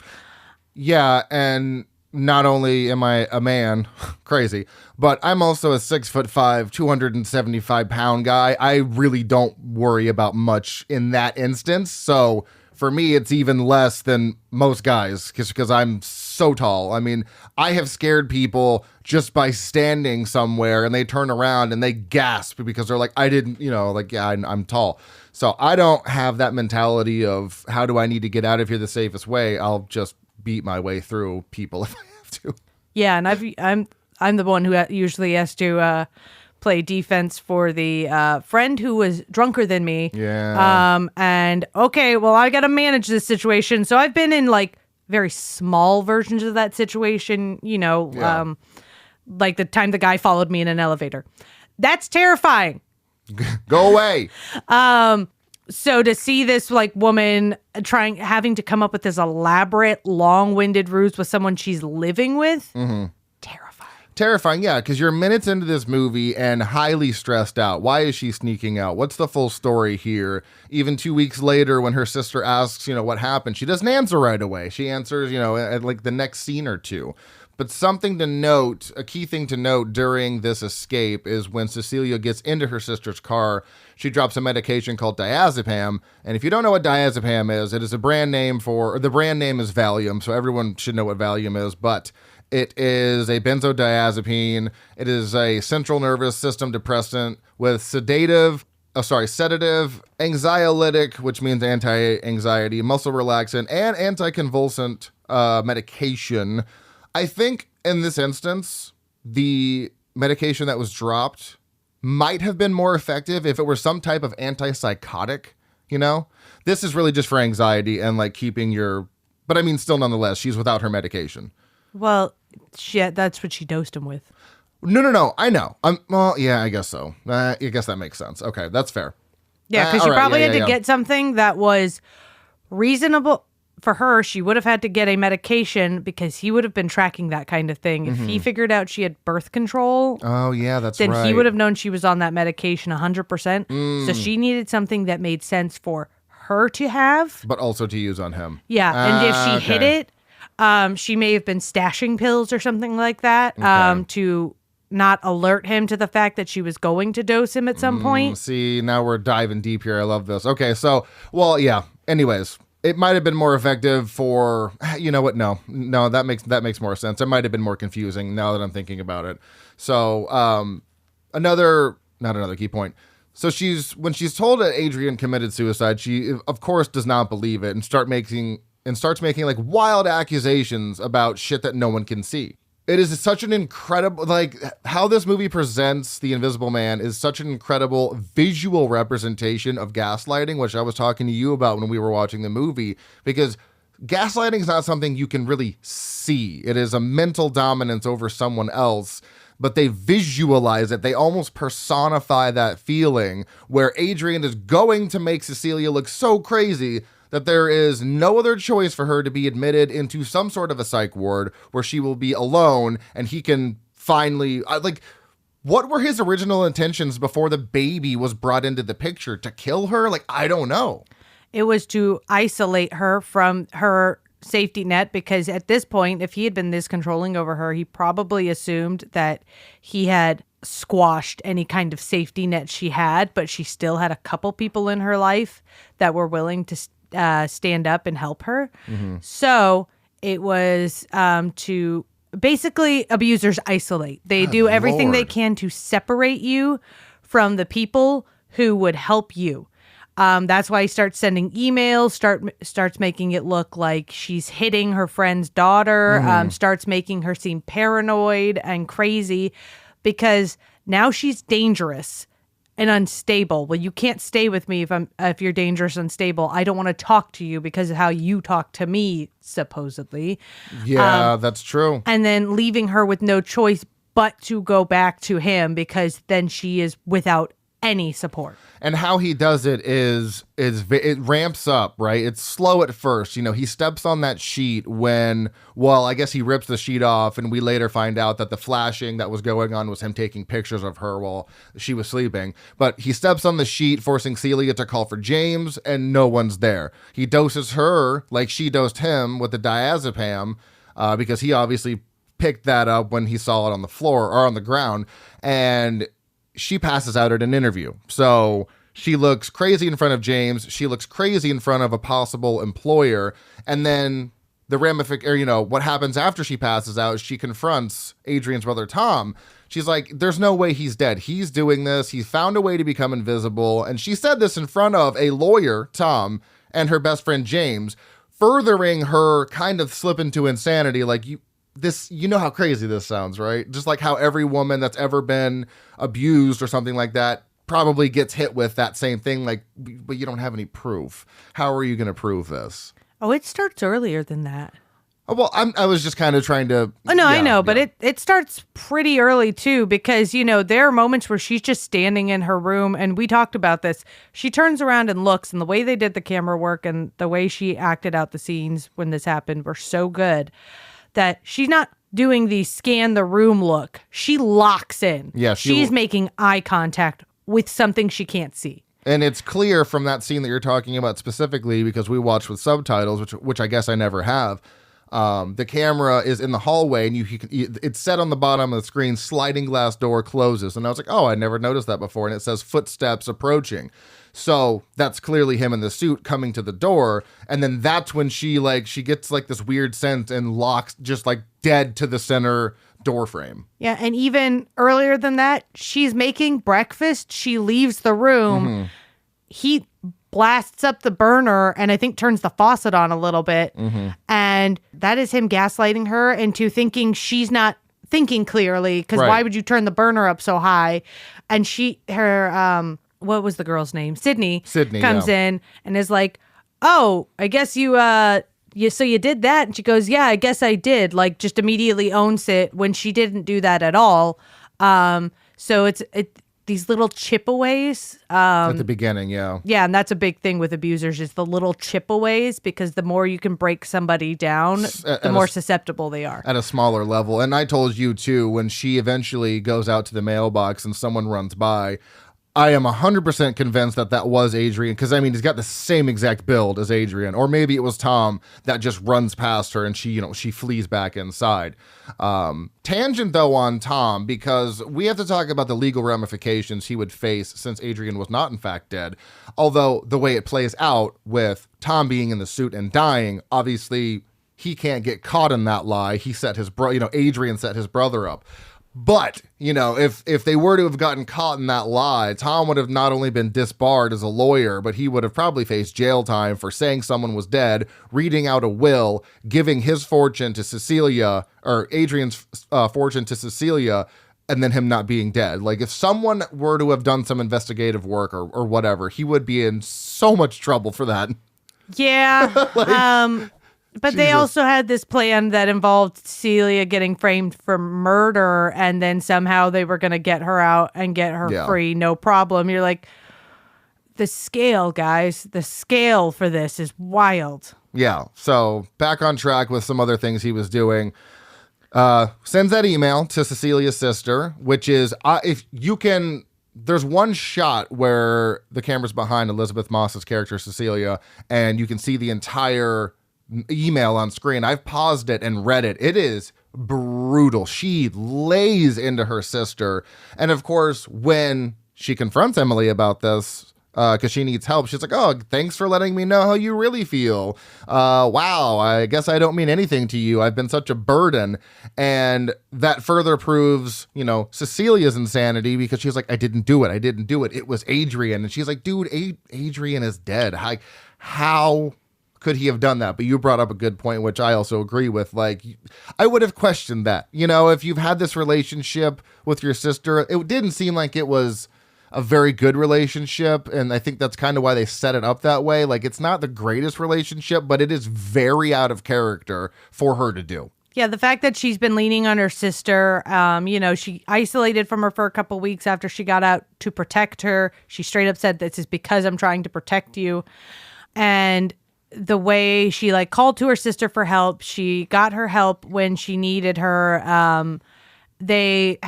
Yeah, and not only am I a man, crazy, but I'm also a 6'5", 275-pound guy. I really don't worry about much in that instance. So for me, it's even less than most guys because I'm so tall. I mean, I have scared people just by standing somewhere and they turn around and they gasp because they're like, I'm tall. So I don't have that mentality of how do I need to get out of here the safest way. I'll just beat my way through people if I have to. Yeah, and I'm the one who usually has to play defense for the friend who was drunker than me. Yeah. And okay, well, I got to manage this situation. So I've been in like very small versions of that situation, like the time the guy followed me in an elevator. That's terrifying. Go away. So to see this like woman having to come up with this elaborate, long-winded ruse with someone she's living with, Terrifying, yeah, because you're minutes into this movie and highly stressed out. Why is she sneaking out? What's the full story here? Even 2 weeks later, when her sister asks, what happened, she doesn't answer right away. She answers, at like the next scene or two. But something to note, a key thing to note during this escape is when Cecilia gets into her sister's car, she drops a medication called diazepam. And if you don't know what diazepam is, it is the brand name is Valium. So everyone should know what Valium is, but it is a benzodiazepine. It is a central nervous system depressant with sedative, anxiolytic, which means anti-anxiety, muscle relaxant, and anticonvulsant medication. I think in this instance, the medication that was dropped might have been more effective if it were some type of antipsychotic, This is really just for anxiety and like but I mean, still nonetheless, she's without her medication. Well, that's what she dosed him with. No, I know. I guess so. I guess that makes sense. Okay, that's fair. Yeah, because she probably had to get something that was reasonable. For her, she would have had to get a medication because he would have been tracking that kind of thing. If he figured out she had birth control, then he would have known she was on that medication 100%. So she needed something that made sense for her to have. But also to use on him. Yeah, and if she hid it, she may have been stashing pills or something like that to not alert him to the fact that she was going to dose him at some point. See, now we're diving deep here. I love this. Okay, so, anyways, it might have been more effective for, No, that makes more sense. It might have been more confusing now that I'm thinking about it. So, not another key point. So when she's told that Adrian committed suicide, she, of course, does not believe it and starts and starts making like wild accusations about shit that no one can see. It is such an incredible, like, how this movie presents the Invisible Man is such an incredible visual representation of gaslighting, which I was talking to you about when we were watching the movie, because gaslighting is not something you can really see. It is a mental dominance over someone else, but they visualize it. They almost personify that feeling where Adrian is going to make Cecilia look so crazy that there is no other choice for her to be admitted into some sort of a psych ward where she will be alone and he can finally, what were his original intentions before the baby was brought into the picture? To kill her? Like, I don't know. It was to isolate her from her safety net, because at this point, if he had been this controlling over her, he probably assumed that he had squashed any kind of safety net she had, but she still had a couple people in her life that were willing to stand up and help her. Mm-hmm. So it was to basically, abusers isolate. They do everything they can to separate you from the people who would help you. That's why he starts sending emails, starts making it look like she's hitting her friend's daughter, starts making her seem paranoid and crazy, because now she's dangerous and unstable. Well, you can't stay with me if you're dangerous and unstable. I don't want to talk to you because of how you talk to me, supposedly. Yeah, that's true. And then leaving her with no choice but to go back to him, because then she is without any support. And how he does it is it ramps up, right? It's slow at first. You know, he steps on that sheet when, well, I guess he rips the sheet off, and we later find out that the flashing that was going on was him taking pictures of her while she was sleeping. But he steps on the sheet, forcing Celia to call for James, and no one's there. He doses her like she dosed him with the diazepam, because he obviously picked that up when he saw it on the floor or on the ground, and she passes out at an interview. So she looks crazy in front of James. She looks crazy in front of a possible employer. And then what happens after she passes out, she confronts Adrian's brother, Tom. She's like, there's no way he's dead. He's doing this. He found a way to become invisible. And she said this in front of a lawyer, Tom, and her best friend, James, furthering her kind of slip into insanity. Like, you know how crazy this sounds, right? Just like how every woman that's ever been abused or something like that probably gets hit with that same thing, like, but you don't have any proof. How are you going to prove this? Oh, it starts earlier than that. Oh, well, I was just kind of trying to... Oh, no, I know, but it starts pretty early, too, because, there are moments where she's just standing in her room, and we talked about this. She turns around and looks, and the way they did the camera work and the way she acted out the scenes when this happened were so good that she's not doing the scan the room look. She locks in. Yeah, she's making eye contact with something she can't see. And it's clear from that scene that you're talking about specifically, because we watched with subtitles, which I guess I never have. The camera is in the hallway, and it's set on the bottom of the screen, sliding glass door closes. And I was like, oh, I never noticed that before. And it says footsteps approaching. So that's clearly him in the suit coming to the door. And then that's when she gets like this weird sense and locks just like dead to the center door frame. Yeah. And even earlier than that, she's making breakfast. She leaves the room. Mm-hmm. He blasts up the burner and I think turns the faucet on a little bit. Mm-hmm. And that is him gaslighting her into thinking she's not thinking clearly, because why would you turn the burner up so high? And what was the girl's name? Sydney comes in and is like, oh, I guess so you did that? And she goes, yeah, I guess I did. Like, just immediately owns it when she didn't do that at all. So it's these little chipaways. At the beginning, yeah. Yeah, and that's a big thing with abusers, is the little chipaways, because the more you can break somebody down, the more susceptible they are. At a smaller level. And I told you, too, when she eventually goes out to the mailbox and someone runs by, I am 100% convinced that was Adrian, because, I mean, he's got the same exact build as Adrian. Or maybe it was Tom that just runs past her and she flees back inside. Tangent, though, on Tom, because we have to talk about the legal ramifications he would face since Adrian was not, in fact, dead. Although the way it plays out with Tom being in the suit and dying, obviously he can't get caught in that lie. He set his Adrian set his brother up. But, if they were to have gotten caught in that lie, Tom would have not only been disbarred as a lawyer, but he would have probably faced jail time for saying someone was dead, reading out a will, giving his fortune to Cecilia, or Adrian's fortune to Cecilia, and then him not being dead. Like, if someone were to have done some investigative work or whatever, he would be in so much trouble for that. Yeah. But they also had this plan that involved Celia getting framed for murder, and then somehow they were going to get her out and get her free, no problem. You're like, the scale, guys, the scale for this is wild. Yeah. So back on track with some other things he was doing. Sends that email to Cecilia's sister, which is, if you can... There's one shot where the camera's behind Elizabeth Moss's character, Cecilia, and you can see the entire email on screen. I've paused it and read it. It is brutal. She lays into her sister. And of course, when she confronts Emily about this, because she needs help, she's like, oh, thanks for letting me know how you really feel. Wow, I guess I don't mean anything to you. I've been such a burden. And that further proves, Cecilia's insanity, because she's like, I didn't do it. It was Adrian. And she's like, dude, Adrian is dead. How could he have done that? But you brought up a good point, which I also agree with. Like, I would have questioned that. If you've had this relationship with your sister, it didn't seem like it was a very good relationship. And I think that's kind of why they set it up that way. Like, it's not the greatest relationship, but it is very out of character for her to do. Yeah, the fact that she's been leaning on her sister, she isolated from her for a couple weeks after she got out to protect her. She straight up said, this is because I'm trying to protect you. And the way she called to her sister for help, she got her help when she needed her. There's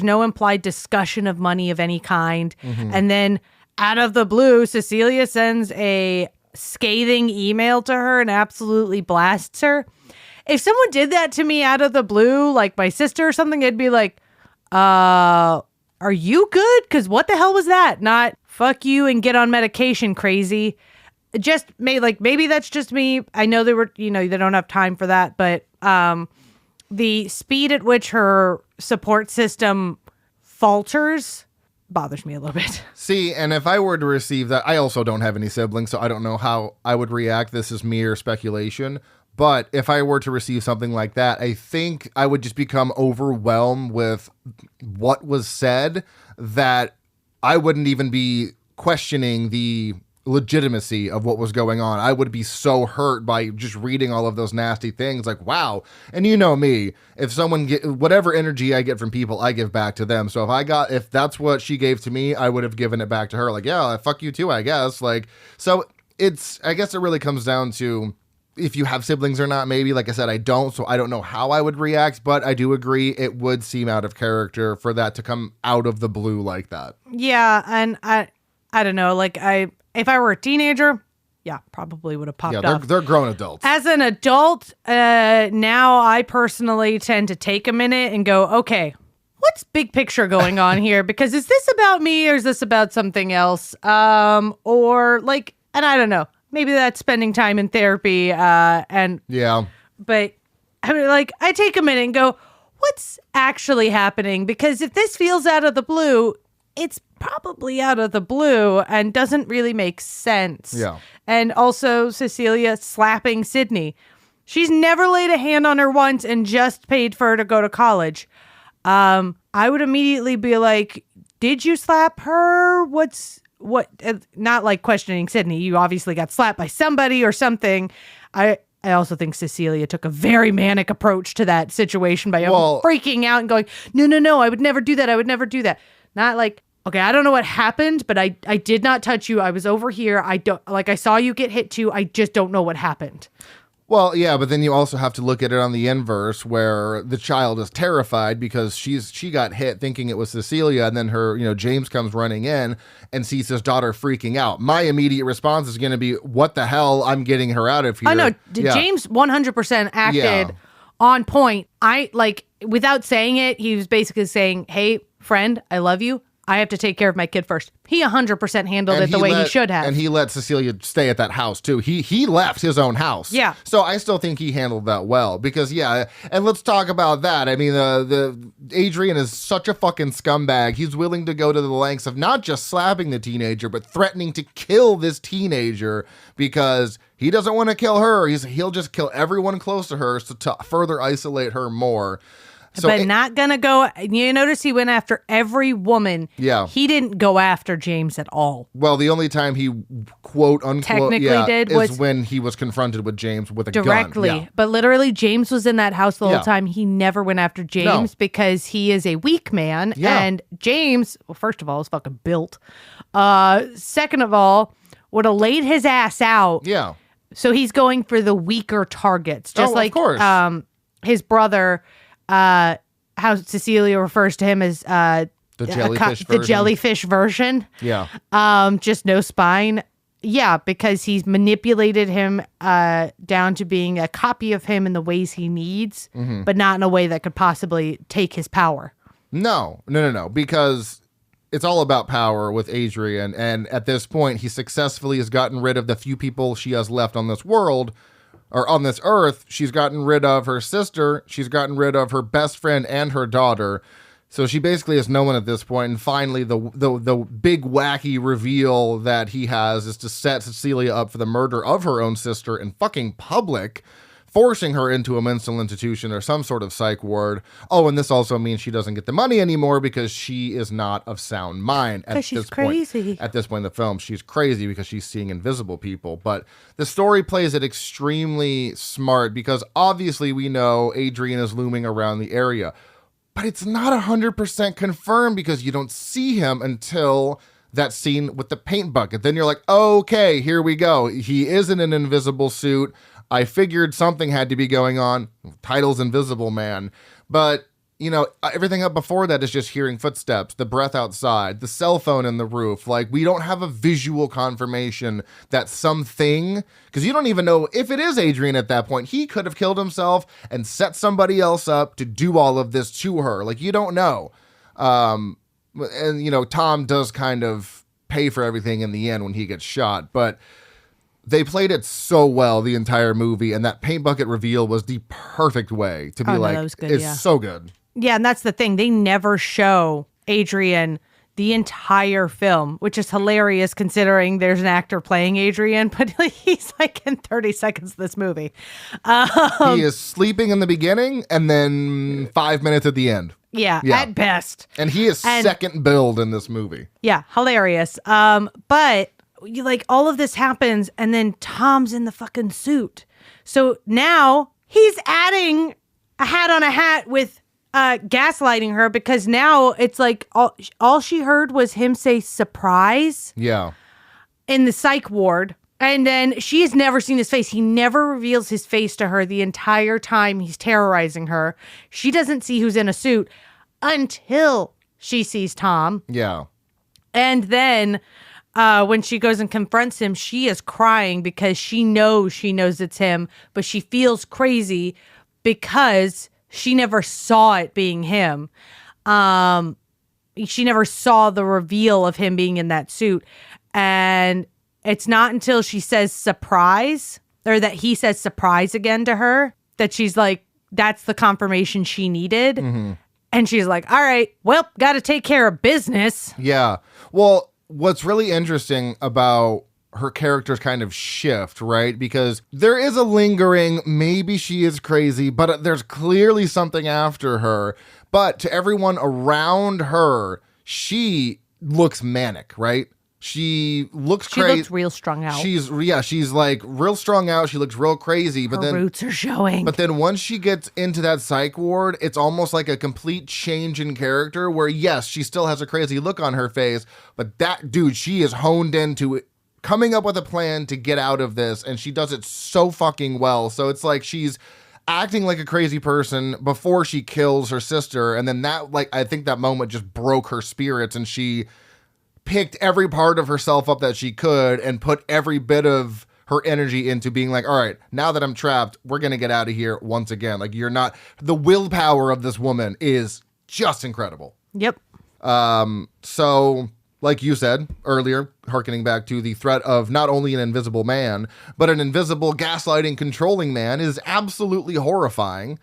no implied discussion of money of any kind. Mm-hmm. And then out of the blue, Cecilia sends a scathing email to her and absolutely blasts her. If someone did that to me out of the blue, like my sister or something, I'd be like, are you good? Because what the hell was that? Not fuck you and get on medication, crazy. Just maybe that's just me. I know they don't have time for that, but the speed at which her support system falters bothers me a little bit. See, and if I were to receive that, I also don't have any siblings, so I don't know how I would react. This is mere speculation. But if I were to receive something like that, I think I would just become overwhelmed with what was said, that I wouldn't even be questioning the legitimacy of what was going on. I would be so hurt by just reading all of those nasty things. Like, wow. And you know me, if someone whatever energy I get from people, I give back to them. So if that's what she gave to me, I would have given it back to her. Like, yeah, fuck you too, I guess. So I guess it really comes down to if you have siblings or not. Maybe, like I said, I don't, so I don't know how I would react, but I do agree it would seem out of character for that to come out of the blue like that. Yeah. And I don't know, if I were a teenager, yeah, probably would have popped off. They're grown adults. As an adult, now I personally tend to take a minute and go, okay, what's big picture going on here? Because is this about me or is this about something else? And I don't know. Maybe that's spending time in therapy. Yeah. But I take a minute and go, what's actually happening? Because if this feels out of the blue, it's probably out of the blue and doesn't really make sense. Yeah. And also Cecilia slapping Sydney. She's never laid a hand on her once and just paid for her to go to college. I would immediately be like, did you slap her? Not questioning Sydney. You obviously got slapped by somebody or something. I also think Cecilia took a very manic approach to that situation by freaking out and going, no, I would never do that. Not okay, I don't know what happened, but I did not touch you. I was over here. I saw you get hit too. I just don't know what happened. Well, yeah, but then you also have to look at it on the inverse, where the child is terrified because she got hit thinking it was Cecilia, and then her, James comes running in and sees his daughter freaking out. My immediate response is going to be, what the hell? I'm getting her out of here. I know. James 100% acted on point. Without saying it, he was basically saying, hey, friend, I love you. I have to take care of my kid first. He 100% handled it the way he should have. And he let Cecilia stay at that house too. He left his own house. Yeah. So I still think he handled that well because and let's talk about that. I mean, the Adrian is such a fucking scumbag. He's willing to go to the lengths of not just slapping the teenager, but threatening to kill this teenager because he doesn't want to kill her. He'll just kill everyone close to her to further isolate her more. So but not gonna go. You notice he went after every woman. Yeah. He didn't go after James at all. Well, the only time he quote unquote did is when he was confronted with James with a gun. Directly. But literally, James was in that house the whole time. He never went after James because he is a weak man. Yeah. And James, well, first of all, is fucking built. Second of all, would have laid his ass out. Yeah. So he's going for the weaker targets, just like of course. His brother. How Cecilia refers to him as the jellyfish version. Yeah. Just no spine. Yeah, because he's manipulated him down to being a copy of him in the ways he needs, but not in a way that could possibly take his power. No, because it's all about power with Adrian, and at this point, he successfully has gotten rid of the few people she has left on this world. Or on this earth. She's gotten rid of her sister. She's gotten rid of her best friend and her daughter. So she basically has no one at this point. And finally, the big wacky reveal that he has is to set Cecilia up for the murder of her own sister in fucking public, forcing her into a mental institution or some sort of psych ward. Oh, and this also means she doesn't get the money anymore because she is not of sound mind. Because she's crazy. At this point in the film, she's crazy because she's seeing invisible people. But the story plays it extremely smart because obviously we know Adrian is looming around the area. But it's not 100% confirmed because you don't see him until that scene with the paint bucket. Then you're like, okay, here we go. He is in an invisible suit. I figured something had to be going on. Title's Invisible Man. But, everything up before that is just hearing footsteps, the breath outside, the cell phone in the roof. Like, we don't have a visual confirmation that something, because you don't even know if it is Adrian at that point. He could have killed himself and set somebody else up to do all of this to her. Like, you don't know. And, Tom does kind of pay for everything in the end when he gets shot. But they played it so well the entire movie, and that paint bucket reveal was the perfect way to be that was good, it's so good. Yeah, and that's the thing. They never show Adrian the entire film, which is hilarious considering there's an actor playing Adrian, but he's like in 30 seconds of this movie. He is sleeping in the beginning and then 5 minutes at the end. Yeah, at best. And he is second build in this movie. Yeah, hilarious. But all of this happens and then Tom's in the fucking suit. So now he's adding a hat on a hat with gaslighting her because now it's like all she heard was him say surprise. Yeah. In the psych ward. And then she has never seen his face. He never reveals his face to her the entire time he's terrorizing her. She doesn't see who's in a suit until she sees Tom. Yeah. And then when she goes and confronts him, she is crying because she knows it's him, but she feels crazy because she never saw it being him. She never saw the reveal of him being in that suit. And it's not until she says surprise, or that he says surprise again to her, that she's like, that's the confirmation she needed. Mm-hmm. And she's like, all right, well, got to take care of business. Yeah. Well, what's really interesting about her character's kind of shift, right? Because there is a lingering, maybe she is crazy, but there's clearly something after her. But to everyone around her, she looks manic, right? She looks crazy. She looks real strung out. She's like real strung out. She looks real crazy. But her roots are showing. But then once she gets into that psych ward, it's almost like a complete change in character where, yes, she still has a crazy look on her face, but that dude, she is honed into coming up with a plan to get out of this, and she does it so fucking well. So it's like she's acting like a crazy person before she kills her sister, and then that, like, I think that moment just broke her spirits, and she picked every part of herself up that she could and put every bit of her energy into being like, all right, now that I'm trapped, we're going to get out of here once again. Like, the willpower of this woman is just incredible. Yep. So, like you said earlier, hearkening back to the threat of not only an invisible man, but an invisible gaslighting, controlling man is absolutely horrifying.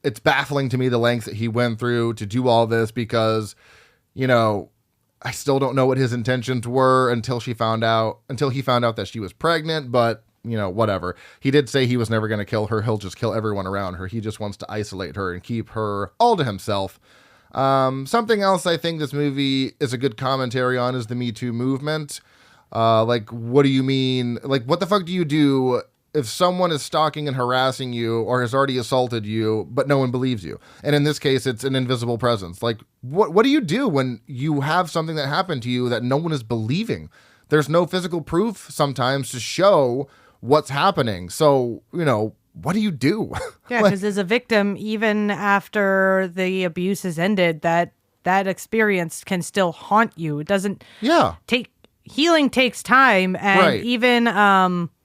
It's baffling to me the lengths that he went through to do all this because, you know, I still don't know what his intentions were until he found out that she was pregnant, but you know, whatever. He did say he was never going to kill her. He'll just kill everyone around her. He just wants to isolate her and keep her all to himself. Something else I think this movie is a good commentary on is the Me Too movement. Like, what do you mean? Like, what the fuck do you do if someone is stalking and harassing you or has already assaulted you, but no one believes you? And in this case, it's an invisible presence. Like, what do you do when you have something that happened to you that no one is believing? There's no physical proof sometimes to show what's happening. So, you know, what do you do? Yeah, because as a victim, even after the abuse has ended, that experience can still haunt you. It doesn't healing takes time. And right.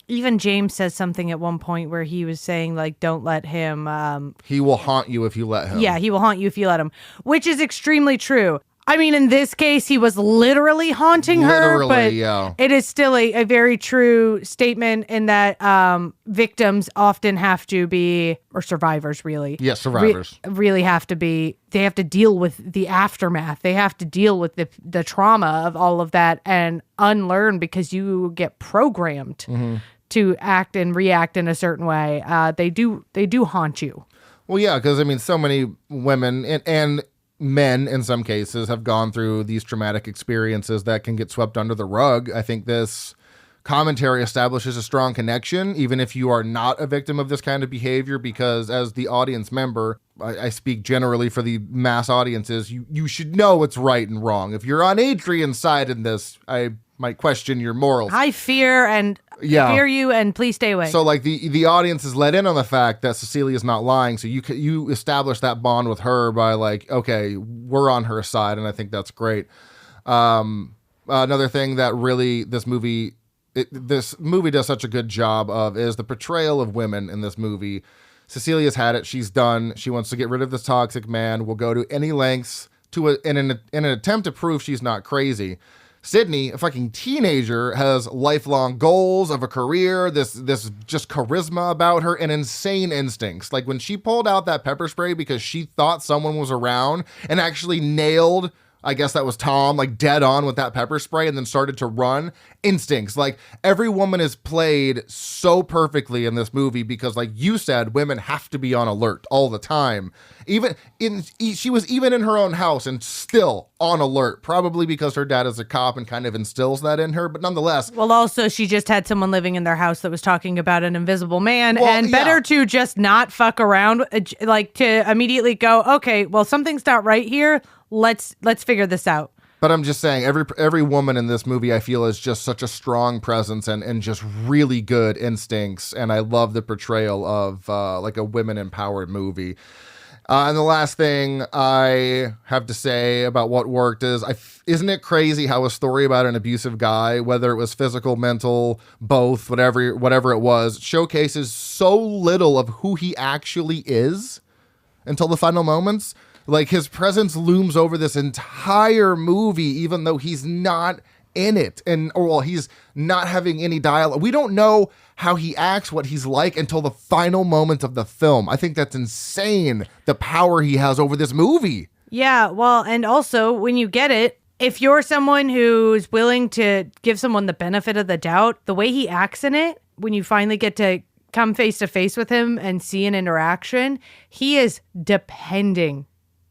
Even James says something at one point where he was saying, like, don't let him. He will haunt you if you let him. Yeah, he will haunt you if you let him, which is extremely true. I mean, in this case, he was literally haunting her, but it is still a very true statement in that victims often have to be, or survivors really. Yeah, survivors. Really have to be, they have to deal with the aftermath. They have to deal with the trauma of all of that and unlearn because you get programmed to act and react in a certain way. They do haunt you. Well, yeah, because I mean, so many women and men in some cases have gone through these traumatic experiences that can get swept under the rug. I think this commentary establishes a strong connection, even if you are not a victim of this kind of behavior, because as the audience member, I speak generally for the mass audiences, you should know what's right and wrong. If you're on Adrian's side in this, I might question your morals. I fear you, and please stay away. So like the audience is let in on the fact that Cecilia's not lying. So you establish that bond with her by like, okay, we're on her side. And I think that's great. Another thing that really this movie does such a good job of is the portrayal of women in this movie. Cecilia's had it. She's done. She wants to get rid of this toxic man. Will go to any lengths in an attempt to prove she's not crazy. Sydney, a fucking teenager, has lifelong goals of a career, this just charisma about her and insane instincts. Like when she pulled out that pepper spray because she thought someone was around and actually nailed, I guess that was Tom, like dead on with that pepper spray and then started to run. Instincts. Like every woman is played so perfectly in this movie because like you said, women have to be on alert all the time. She was even in her own house and still on alert, probably because her dad is a cop and kind of instills that in her, but nonetheless. Well, also she just had someone living in their house that was talking about an invisible man, and better to just not fuck around, like to immediately go, okay, well, something's not right here. Let's figure this out. But I'm just saying, every woman in this movie, I feel, is just such a strong presence and just really good instincts. And I love the portrayal of like a women-empowered movie. And the last thing I have to say about what worked is, isn't it crazy how a story about an abusive guy, whether it was physical, mental, both, whatever it was, showcases so little of who he actually is until the final moments? Like his presence looms over this entire movie, even though he's not in it. He's not having any dialogue. We don't know how he acts, what he's like until the final moment of the film. I think that's insane, the power he has over this movie. Yeah, well, and also when you get it, if you're someone who's willing to give someone the benefit of the doubt, the way he acts in it, when you finally get to come face to face with him and see an interaction, he is depending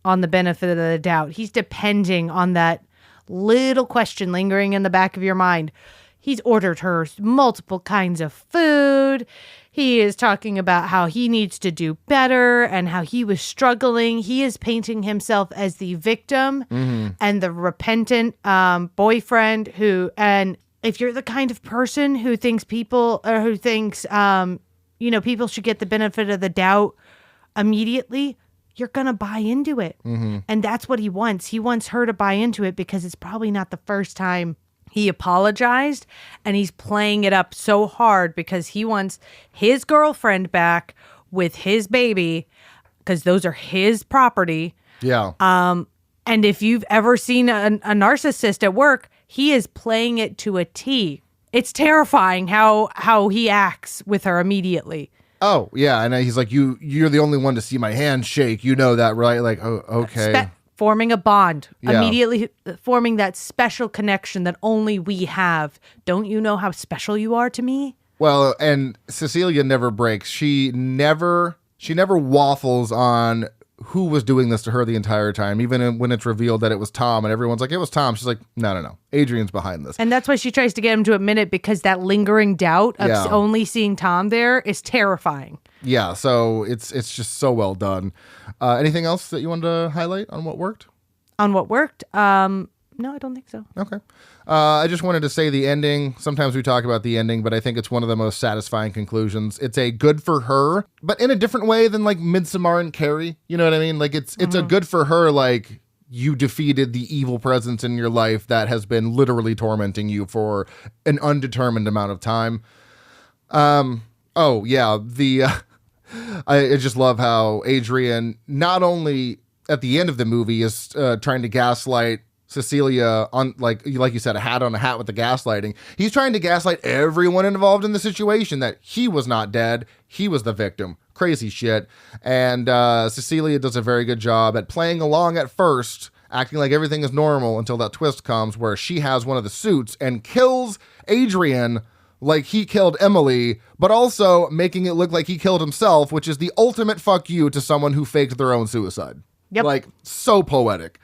on the benefit of the doubt. He's depending on that little question lingering in the back of your mind. He's ordered her multiple kinds of food. He is talking about how he needs to do better and how he was struggling. He is painting himself as the victim and the repentant boyfriend who, and if you're the kind of person who thinks people should get the benefit of the doubt immediately, you're going to buy into it. And that's what he wants. He wants her to buy into it because it's probably not the first time he apologized, and he's playing it up so hard because he wants his girlfriend back with his baby because those are his property. Yeah. And if you've ever seen a narcissist at work, he is playing it to a T. It's terrifying how he acts with her immediately. Oh, yeah. And he's like, you're the only one to see my hand shake. You know that, right? Like, oh, okay. Forming a bond. Yeah. Immediately forming that special connection that only we have. Don't you know how special you are to me? Well, and Cecilia never breaks. She never waffles on who was doing this to her the entire time, even when it's revealed that it was Tom and everyone's like, it was Tom. She's like, no. Adrian's behind this. And that's why she tries to get him to admit it, because that lingering doubt of only seeing Tom there is terrifying. Yeah, so it's just so well done. Anything else that you wanted to highlight on what worked? On what worked? No, I don't think so. Okay. I just wanted to say the ending. Sometimes we talk about the ending, but I think it's one of the most satisfying conclusions. It's a good for her, but in a different way than like Midsommar and Carrie. You know what I mean? Like it's a good for her, like you defeated the evil presence in your life that has been literally tormenting you for an undetermined amount of time. Oh yeah, I just love how Adrian, not only at the end of the movie, is trying to gaslight Cecilia on, like you said, a hat on a hat with the gaslighting. He's trying to gaslight everyone involved in the situation that he was not dead. He was the victim. Crazy shit. And Cecilia does a very good job at playing along at first, acting like everything is normal until that twist comes where she has one of the suits and kills Adrian like he killed Emily, but also making it look like he killed himself, which is the ultimate fuck you to someone who faked their own suicide. Yep. Like, so poetic.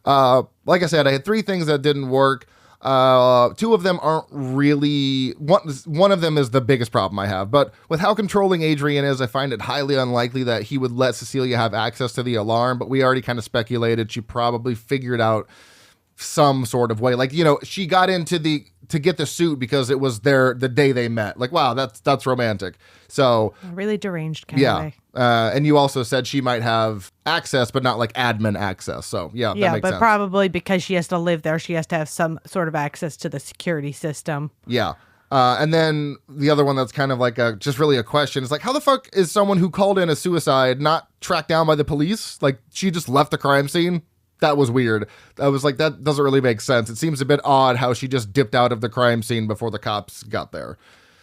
Like I said, I had 3 things that didn't work. 2 of them aren't really... One of them is the biggest problem I have. But with how controlling Adrian is, I find it highly unlikely that he would let Cecilia have access to the alarm. But we already kind of speculated she probably figured out some sort of way. Like, she got into to get the suit because it was the day they met. Like, wow, that's romantic. So a really deranged kind of way. And you also said she might have access, but not like admin access. So that makes sense. Probably because she has to live there, she has to have some sort of access to the security system. Yeah. And then the other one that's kind of like just really a question is like, how the fuck is someone who called in a suicide not tracked down by the police? Like, she just left the crime scene? That was weird. I was like, that doesn't really make sense. It seems a bit odd how she just dipped out of the crime scene before the cops got there.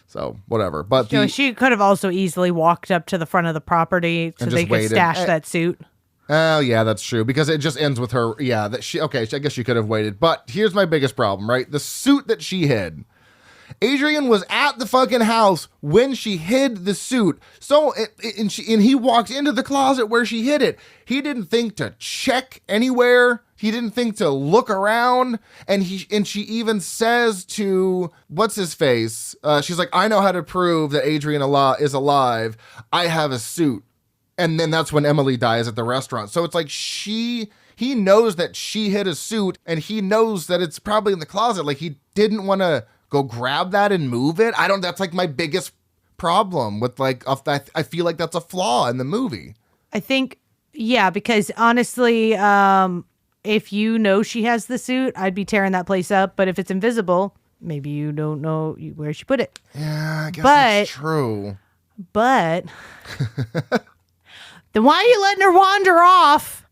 So, whatever. But she could have also easily walked up to the front of the property so they could stash that suit. Oh, yeah, that's true. Because it just ends with her. Yeah, I guess she could have waited. But here's my biggest problem, right? The suit that she hid. Adrian was at the fucking house when she hid the suit. So, and he walked into the closet where she hid it. He didn't think to check anywhere. He didn't think to look around. And she even says to, what's his face? She's like, I know how to prove that Adrian is alive. I have a suit. And then that's when Emily dies at the restaurant. So it's like he knows that she hid a suit and he knows that it's probably in the closet. Like, he didn't want to go grab that and move it. That's like my biggest problem with like, I feel like that's a flaw in the movie. I think, because honestly, if you know she has the suit, I'd be tearing that place up. But if it's invisible, maybe you don't know where she put it. Yeah, I guess that's true. But then why are you letting her wander off?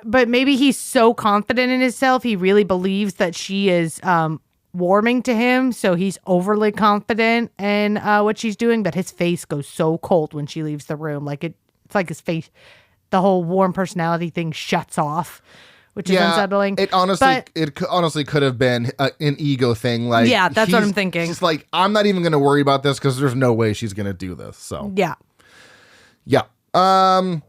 But maybe he's so confident in himself, he really believes that she is warming to him, so he's overly confident in what she's doing, but his face goes so cold when she leaves the room. Like it's like his face, the whole warm personality thing shuts off, which is unsettling. It honestly could have been an ego thing. Like, that's what I'm thinking. She's like, I'm not even going to worry about this because there's no way she's going to do this. So yeah.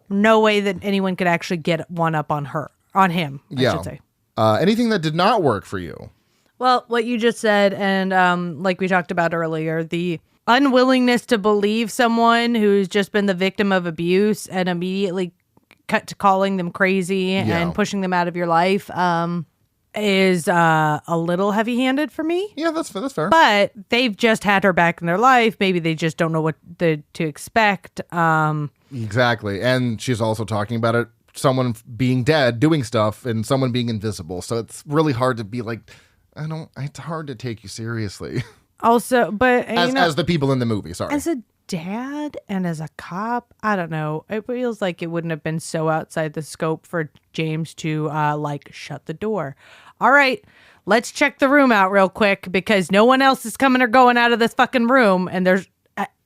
No way that anyone could actually get one up on him, I should say. Anything that did not work for you? Well, what you just said, and like we talked about earlier, the unwillingness to believe someone who's just been the victim of abuse and immediately cut to calling them crazy and pushing them out of your life is a little heavy-handed for me. Yeah, that's fair. But they've just had her back in their life. Maybe they just don't know what to expect. Exactly. And she's also talking about it, someone being dead, doing stuff, and someone being invisible. So it's really hard to be like, it's hard to take you seriously. Also, but as the people in the movie, sorry. As a dad and as a cop, I don't know. It feels like it wouldn't have been so outside the scope for James to shut the door. All right, let's check the room out real quick because no one else is coming or going out of this fucking room, and there's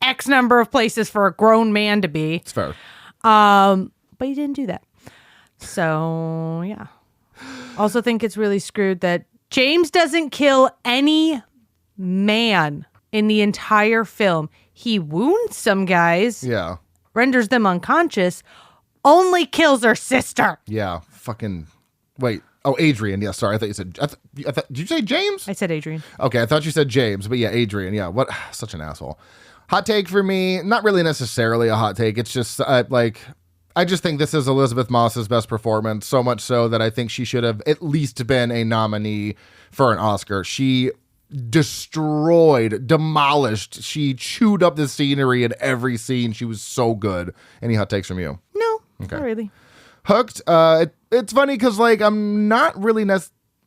X number of places for a grown man to be. It's fair. But he didn't do that. So, yeah. Also think it's really screwed that James doesn't kill any man in the entire film. He wounds some guys. Yeah. Renders them unconscious. Only kills her sister. Yeah. Fucking. Wait. Oh, Adrian. Yeah. Sorry. I thought you said. Did you say James? I said Adrian. Okay. I thought you said James, but yeah, Adrian. Yeah. What? Such an asshole. Hot take for me. Not really necessarily a hot take. It's just I just think this is Elizabeth Moss's best performance, so much so that I think she should have at least been a nominee for an Oscar. She destroyed, demolished. She chewed up the scenery in every scene. She was so good. Any hot takes from you? No, okay. Not really. Hooked. It's funny because I'm not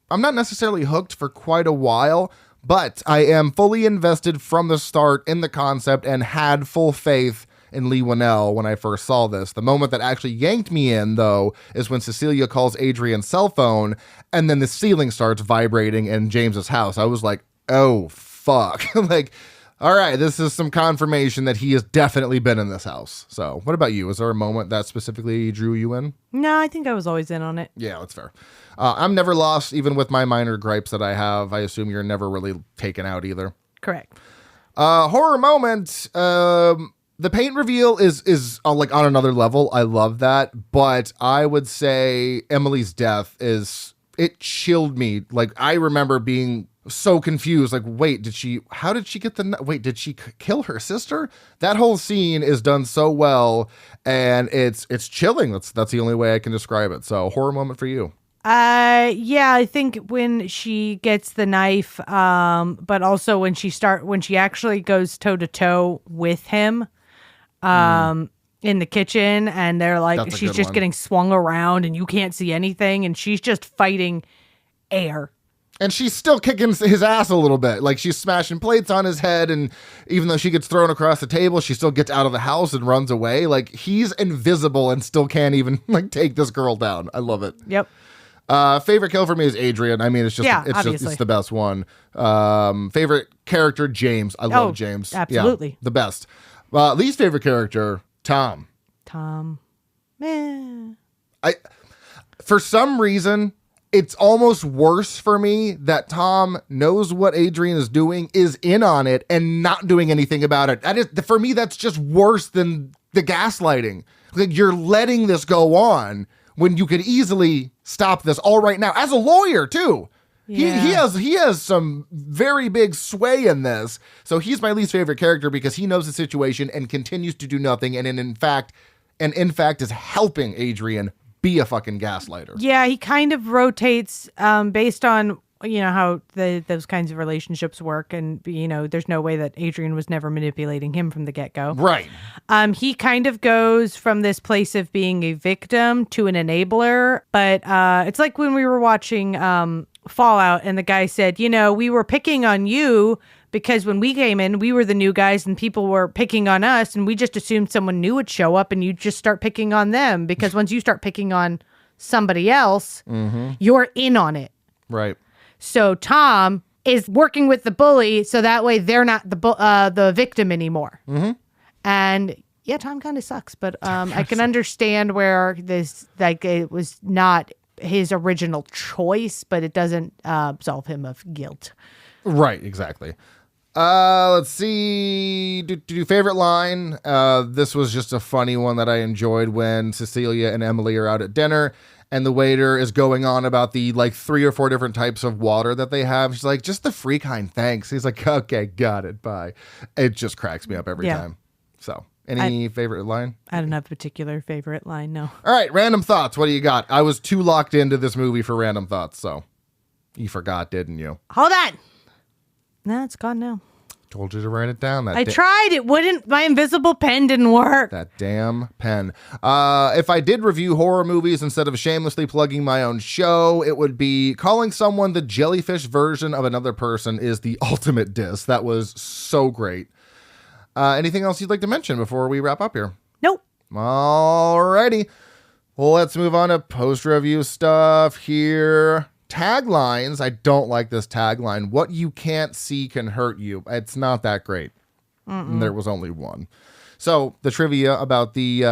necessarily hooked for quite a while, but I am fully invested from the start in the concept and had full faith in Lee Winnell when I first saw this. The moment that actually yanked me in, though, is when Cecilia calls Adrian's cell phone and then the ceiling starts vibrating in James's house. I was like, oh, fuck. All right, this is some confirmation that he has definitely been in this house. So what about you? Is there a moment that specifically drew you in? No, I think I was always in on it. Yeah, that's fair. I'm never lost, even with my minor gripes that I have. I assume you're never really taken out either. Correct. Horror moment. The paint reveal is on another level. I love that. But I would say Emily's death it chilled me. I remember being so confused. Wait, did she kill her sister? That whole scene is done so well and it's chilling. That's the only way I can describe it. So horror moment for you. Yeah, I think when she gets the knife, but also when she actually goes toe to toe with him, in the kitchen, and they're she's just getting swung around and you can't see anything, and she's just fighting air. And she's still kicking his ass a little bit. She's smashing plates on his head, and even though she gets thrown across the table, she still gets out of the house and runs away. He's invisible and still can't even take this girl down. I love it. Yep. Favorite kill for me is Adrian. I mean, it's the best one. Favorite character, James. I love James. Absolutely. Yeah, the best. Least favorite character, Tom. For some reason, it's almost worse for me that Tom knows what Adrian is doing, is in on it, and not doing anything about it. For me, that's just worse than the gaslighting. You're letting this go on when you could easily stop this all right now. As a lawyer, too. Yeah. He has some very big sway in this. So he's my least favorite character because he knows the situation and continues to do nothing, and in fact is helping Adrian be a fucking gaslighter. Yeah, he kind of rotates based on how those kinds of relationships work, and there's no way that Adrian was never manipulating him from the get-go. Right. He kind of goes from this place of being a victim to an enabler, but it's like when we were watching Fallout and the guy said, we were picking on you because when we came in, we were the new guys and people were picking on us, and we just assumed someone new would show up and you just start picking on them, because once you start picking on somebody else, you're in on it. Right. So Tom is working with the bully, so that way they're not the victim anymore. Mm-hmm. And yeah, Tom kind of sucks, but I can understand where this it was not his original choice, but it doesn't absolve him of guilt. Right, exactly. Let's see. Do favorite line? This was just a funny one that I enjoyed when Cecilia and Emily are out at dinner and the waiter is going on about the 3 or 4 different types of water that they have. She's like, just the free kind, thanks. He's like, okay, got it, bye. It just cracks me up every time. So, any favorite line? I don't have a particular favorite line, no. All right, random thoughts. What do you got? I was too locked into this movie for random thoughts, so you forgot, didn't you? Hold on. No, it's gone now. Told you to write it down. I tried. It wouldn't. My invisible pen didn't work. That damn pen. If I did review horror movies instead of shamelessly plugging my own show, it would be calling someone the jellyfish version of another person is the ultimate diss. That was so great. Anything else you'd like to mention before we wrap up here? Nope. Alrighty. Well, let's move on to post-review stuff here. Taglines. I don't like this tagline. What you can't see can hurt you. It's not that great. And there was only one. So the trivia about the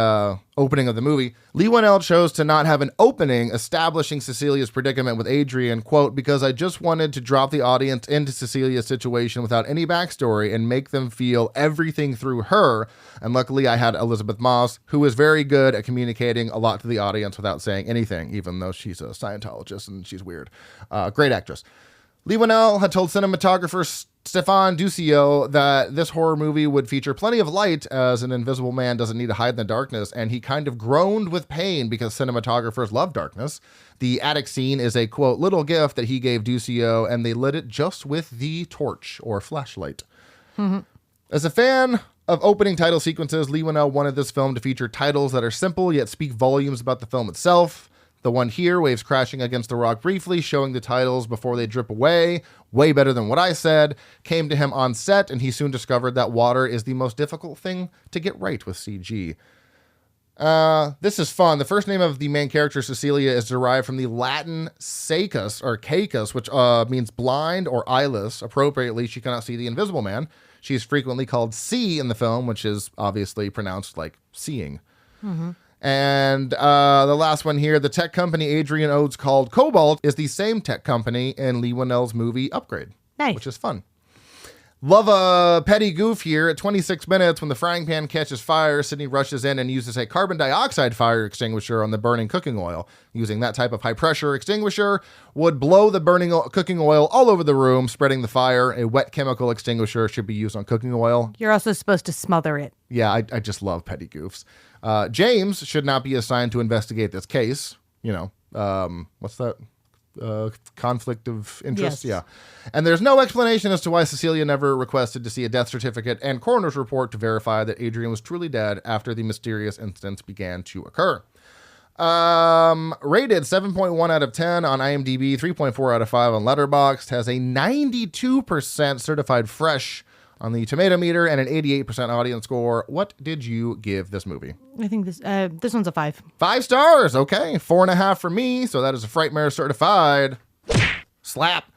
opening of the movie. Leigh Whannell chose to not have an opening establishing Cecilia's predicament with Adrian, quote, because I just wanted to drop the audience into Cecilia's situation without any backstory and make them feel everything through her. And luckily I had Elizabeth Moss, who is very good at communicating a lot to the audience without saying anything, even though she's a Scientologist and she's weird. Great actress. Leigh Whannell had told cinematographer Stefan Duccio that this horror movie would feature plenty of light as an invisible man doesn't need to hide in the darkness, and he kind of groaned with pain because cinematographers love darkness. The attic scene is a, quote, little gift that he gave Duccio, and they lit it just with the torch or flashlight. Mm-hmm. As a fan of opening title sequences, Leigh Whannell wanted this film to feature titles that are simple yet speak volumes about the film itself. The one here, waves crashing against the rock briefly, showing the titles before they drip away. Way better than what I said. Came to him on set, and he soon discovered that water is the most difficult thing to get right with CG. This is fun. The first name of the main character, Cecilia, is derived from the Latin cacus, or cacus, which means blind or eyeless. Appropriately, she cannot see the Invisible Man. She's frequently called C in the film, which is obviously pronounced like seeing. Mm-hmm. And the last one here, the tech company Adrian owns called Cobalt is the same tech company in Leigh Whannell's movie Upgrade. Nice. Which is fun. Love a petty goof here. At 26 minutes, when the frying pan catches fire, Sydney rushes in and uses a carbon dioxide fire extinguisher on the burning cooking oil. Using that type of high-pressure extinguisher would blow the burning cooking oil all over the room, spreading the fire. A wet chemical extinguisher should be used on cooking oil. You're also supposed to smother it. Yeah, I just love petty goofs. James should not be assigned to investigate this case. You know, what's that? Conflict of interest. Yes. Yeah. And there's no explanation as to why Cecilia never requested to see a death certificate and coroner's report to verify that Adrian was truly dead after the mysterious incidents began to occur. Rated 7.1 out of 10 on IMDb, 3.4 out of 5 on Letterboxd, has a 92% certified fresh on the tomato meter and an 88% audience score. What did you give this movie? I think this one's a 5. 5 stars. Okay. 4.5 for me. So that is a Frightmare certified. Slap.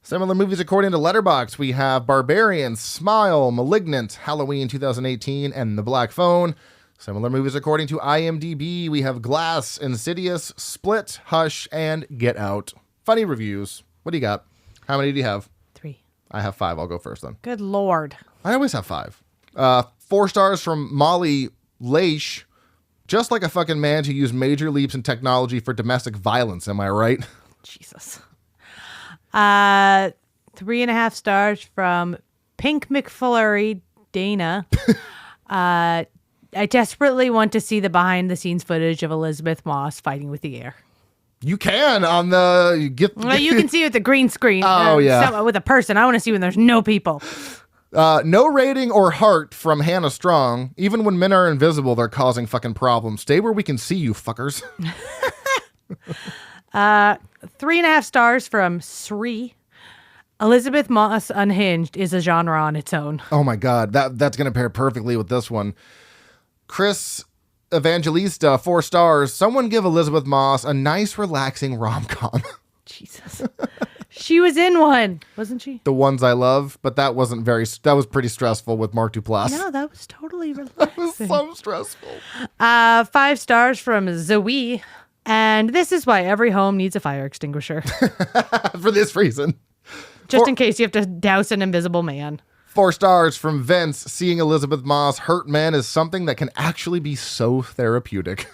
Similar movies according to Letterboxd. We have Barbarian, Smile, Malignant, Halloween 2018, and The Black Phone. Similar movies according to IMDb. We have Glass, Insidious, Split, Hush, and Get Out. Funny reviews. What do you got? How many do you have? 3. I have 5. I'll go first then. Good Lord. I always have 5. 4 stars from Molly Leish. Just like a fucking man who used major leaps in technology for domestic violence. Am I right? Jesus. 3.5 stars from Pink McFlurry Dana. I desperately want to see the behind the scenes footage of Elizabeth Moss fighting with the air. You can on the Well, you can see it with the green screen. Oh, yeah. With a person. I want to see when there's no people. No rating or heart from Hannah Strong. Even when men are invisible, they're causing fucking problems. Stay where we can see you, fuckers. 3.5 stars from Sri. Elizabeth Moss Unhinged is a genre on its own. Oh my God. That's going to pair perfectly with this one. Chris Evangelista, 4 stars. Someone give Elizabeth Moss a nice, relaxing rom-com. Jesus. She was in one, wasn't she? The Ones I Love, but that was pretty stressful with Mark Duplass. No, that was totally relaxing. That was so stressful. 5 stars from Zoe. And this is why every home needs a fire extinguisher. For this reason. Just in case you have to douse an invisible man. 4 stars from Vince. Seeing Elizabeth Moss hurt men is something that can actually be so therapeutic.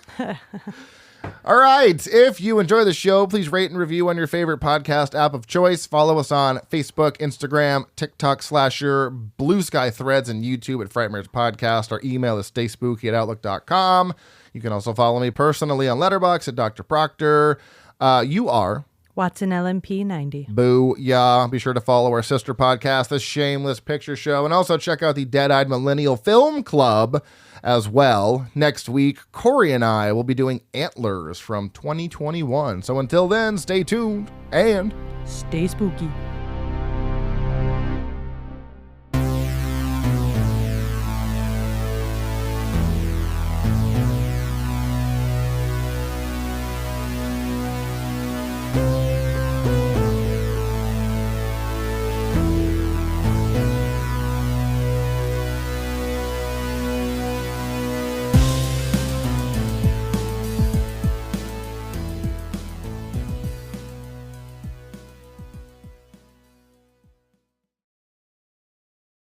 All right. If you enjoy the show, please rate and review on your favorite podcast app of choice. Follow us on Facebook, Instagram, TikTok, Slasher, Blue Sky Threads, and YouTube at frightmarespodcast. Our email is stayspooky@outlook.com. You can also follow me personally on Letterboxd at Dr. Proctor. You are Watson LMP 90. Boo, yeah. Be sure to follow our sister podcast, The Shameless Picture Show, and also check out the Dead-Eyed Millennial Film Club as well. Next week, Corey and I will be doing Antlers from 2021. So until then, stay tuned and stay spooky.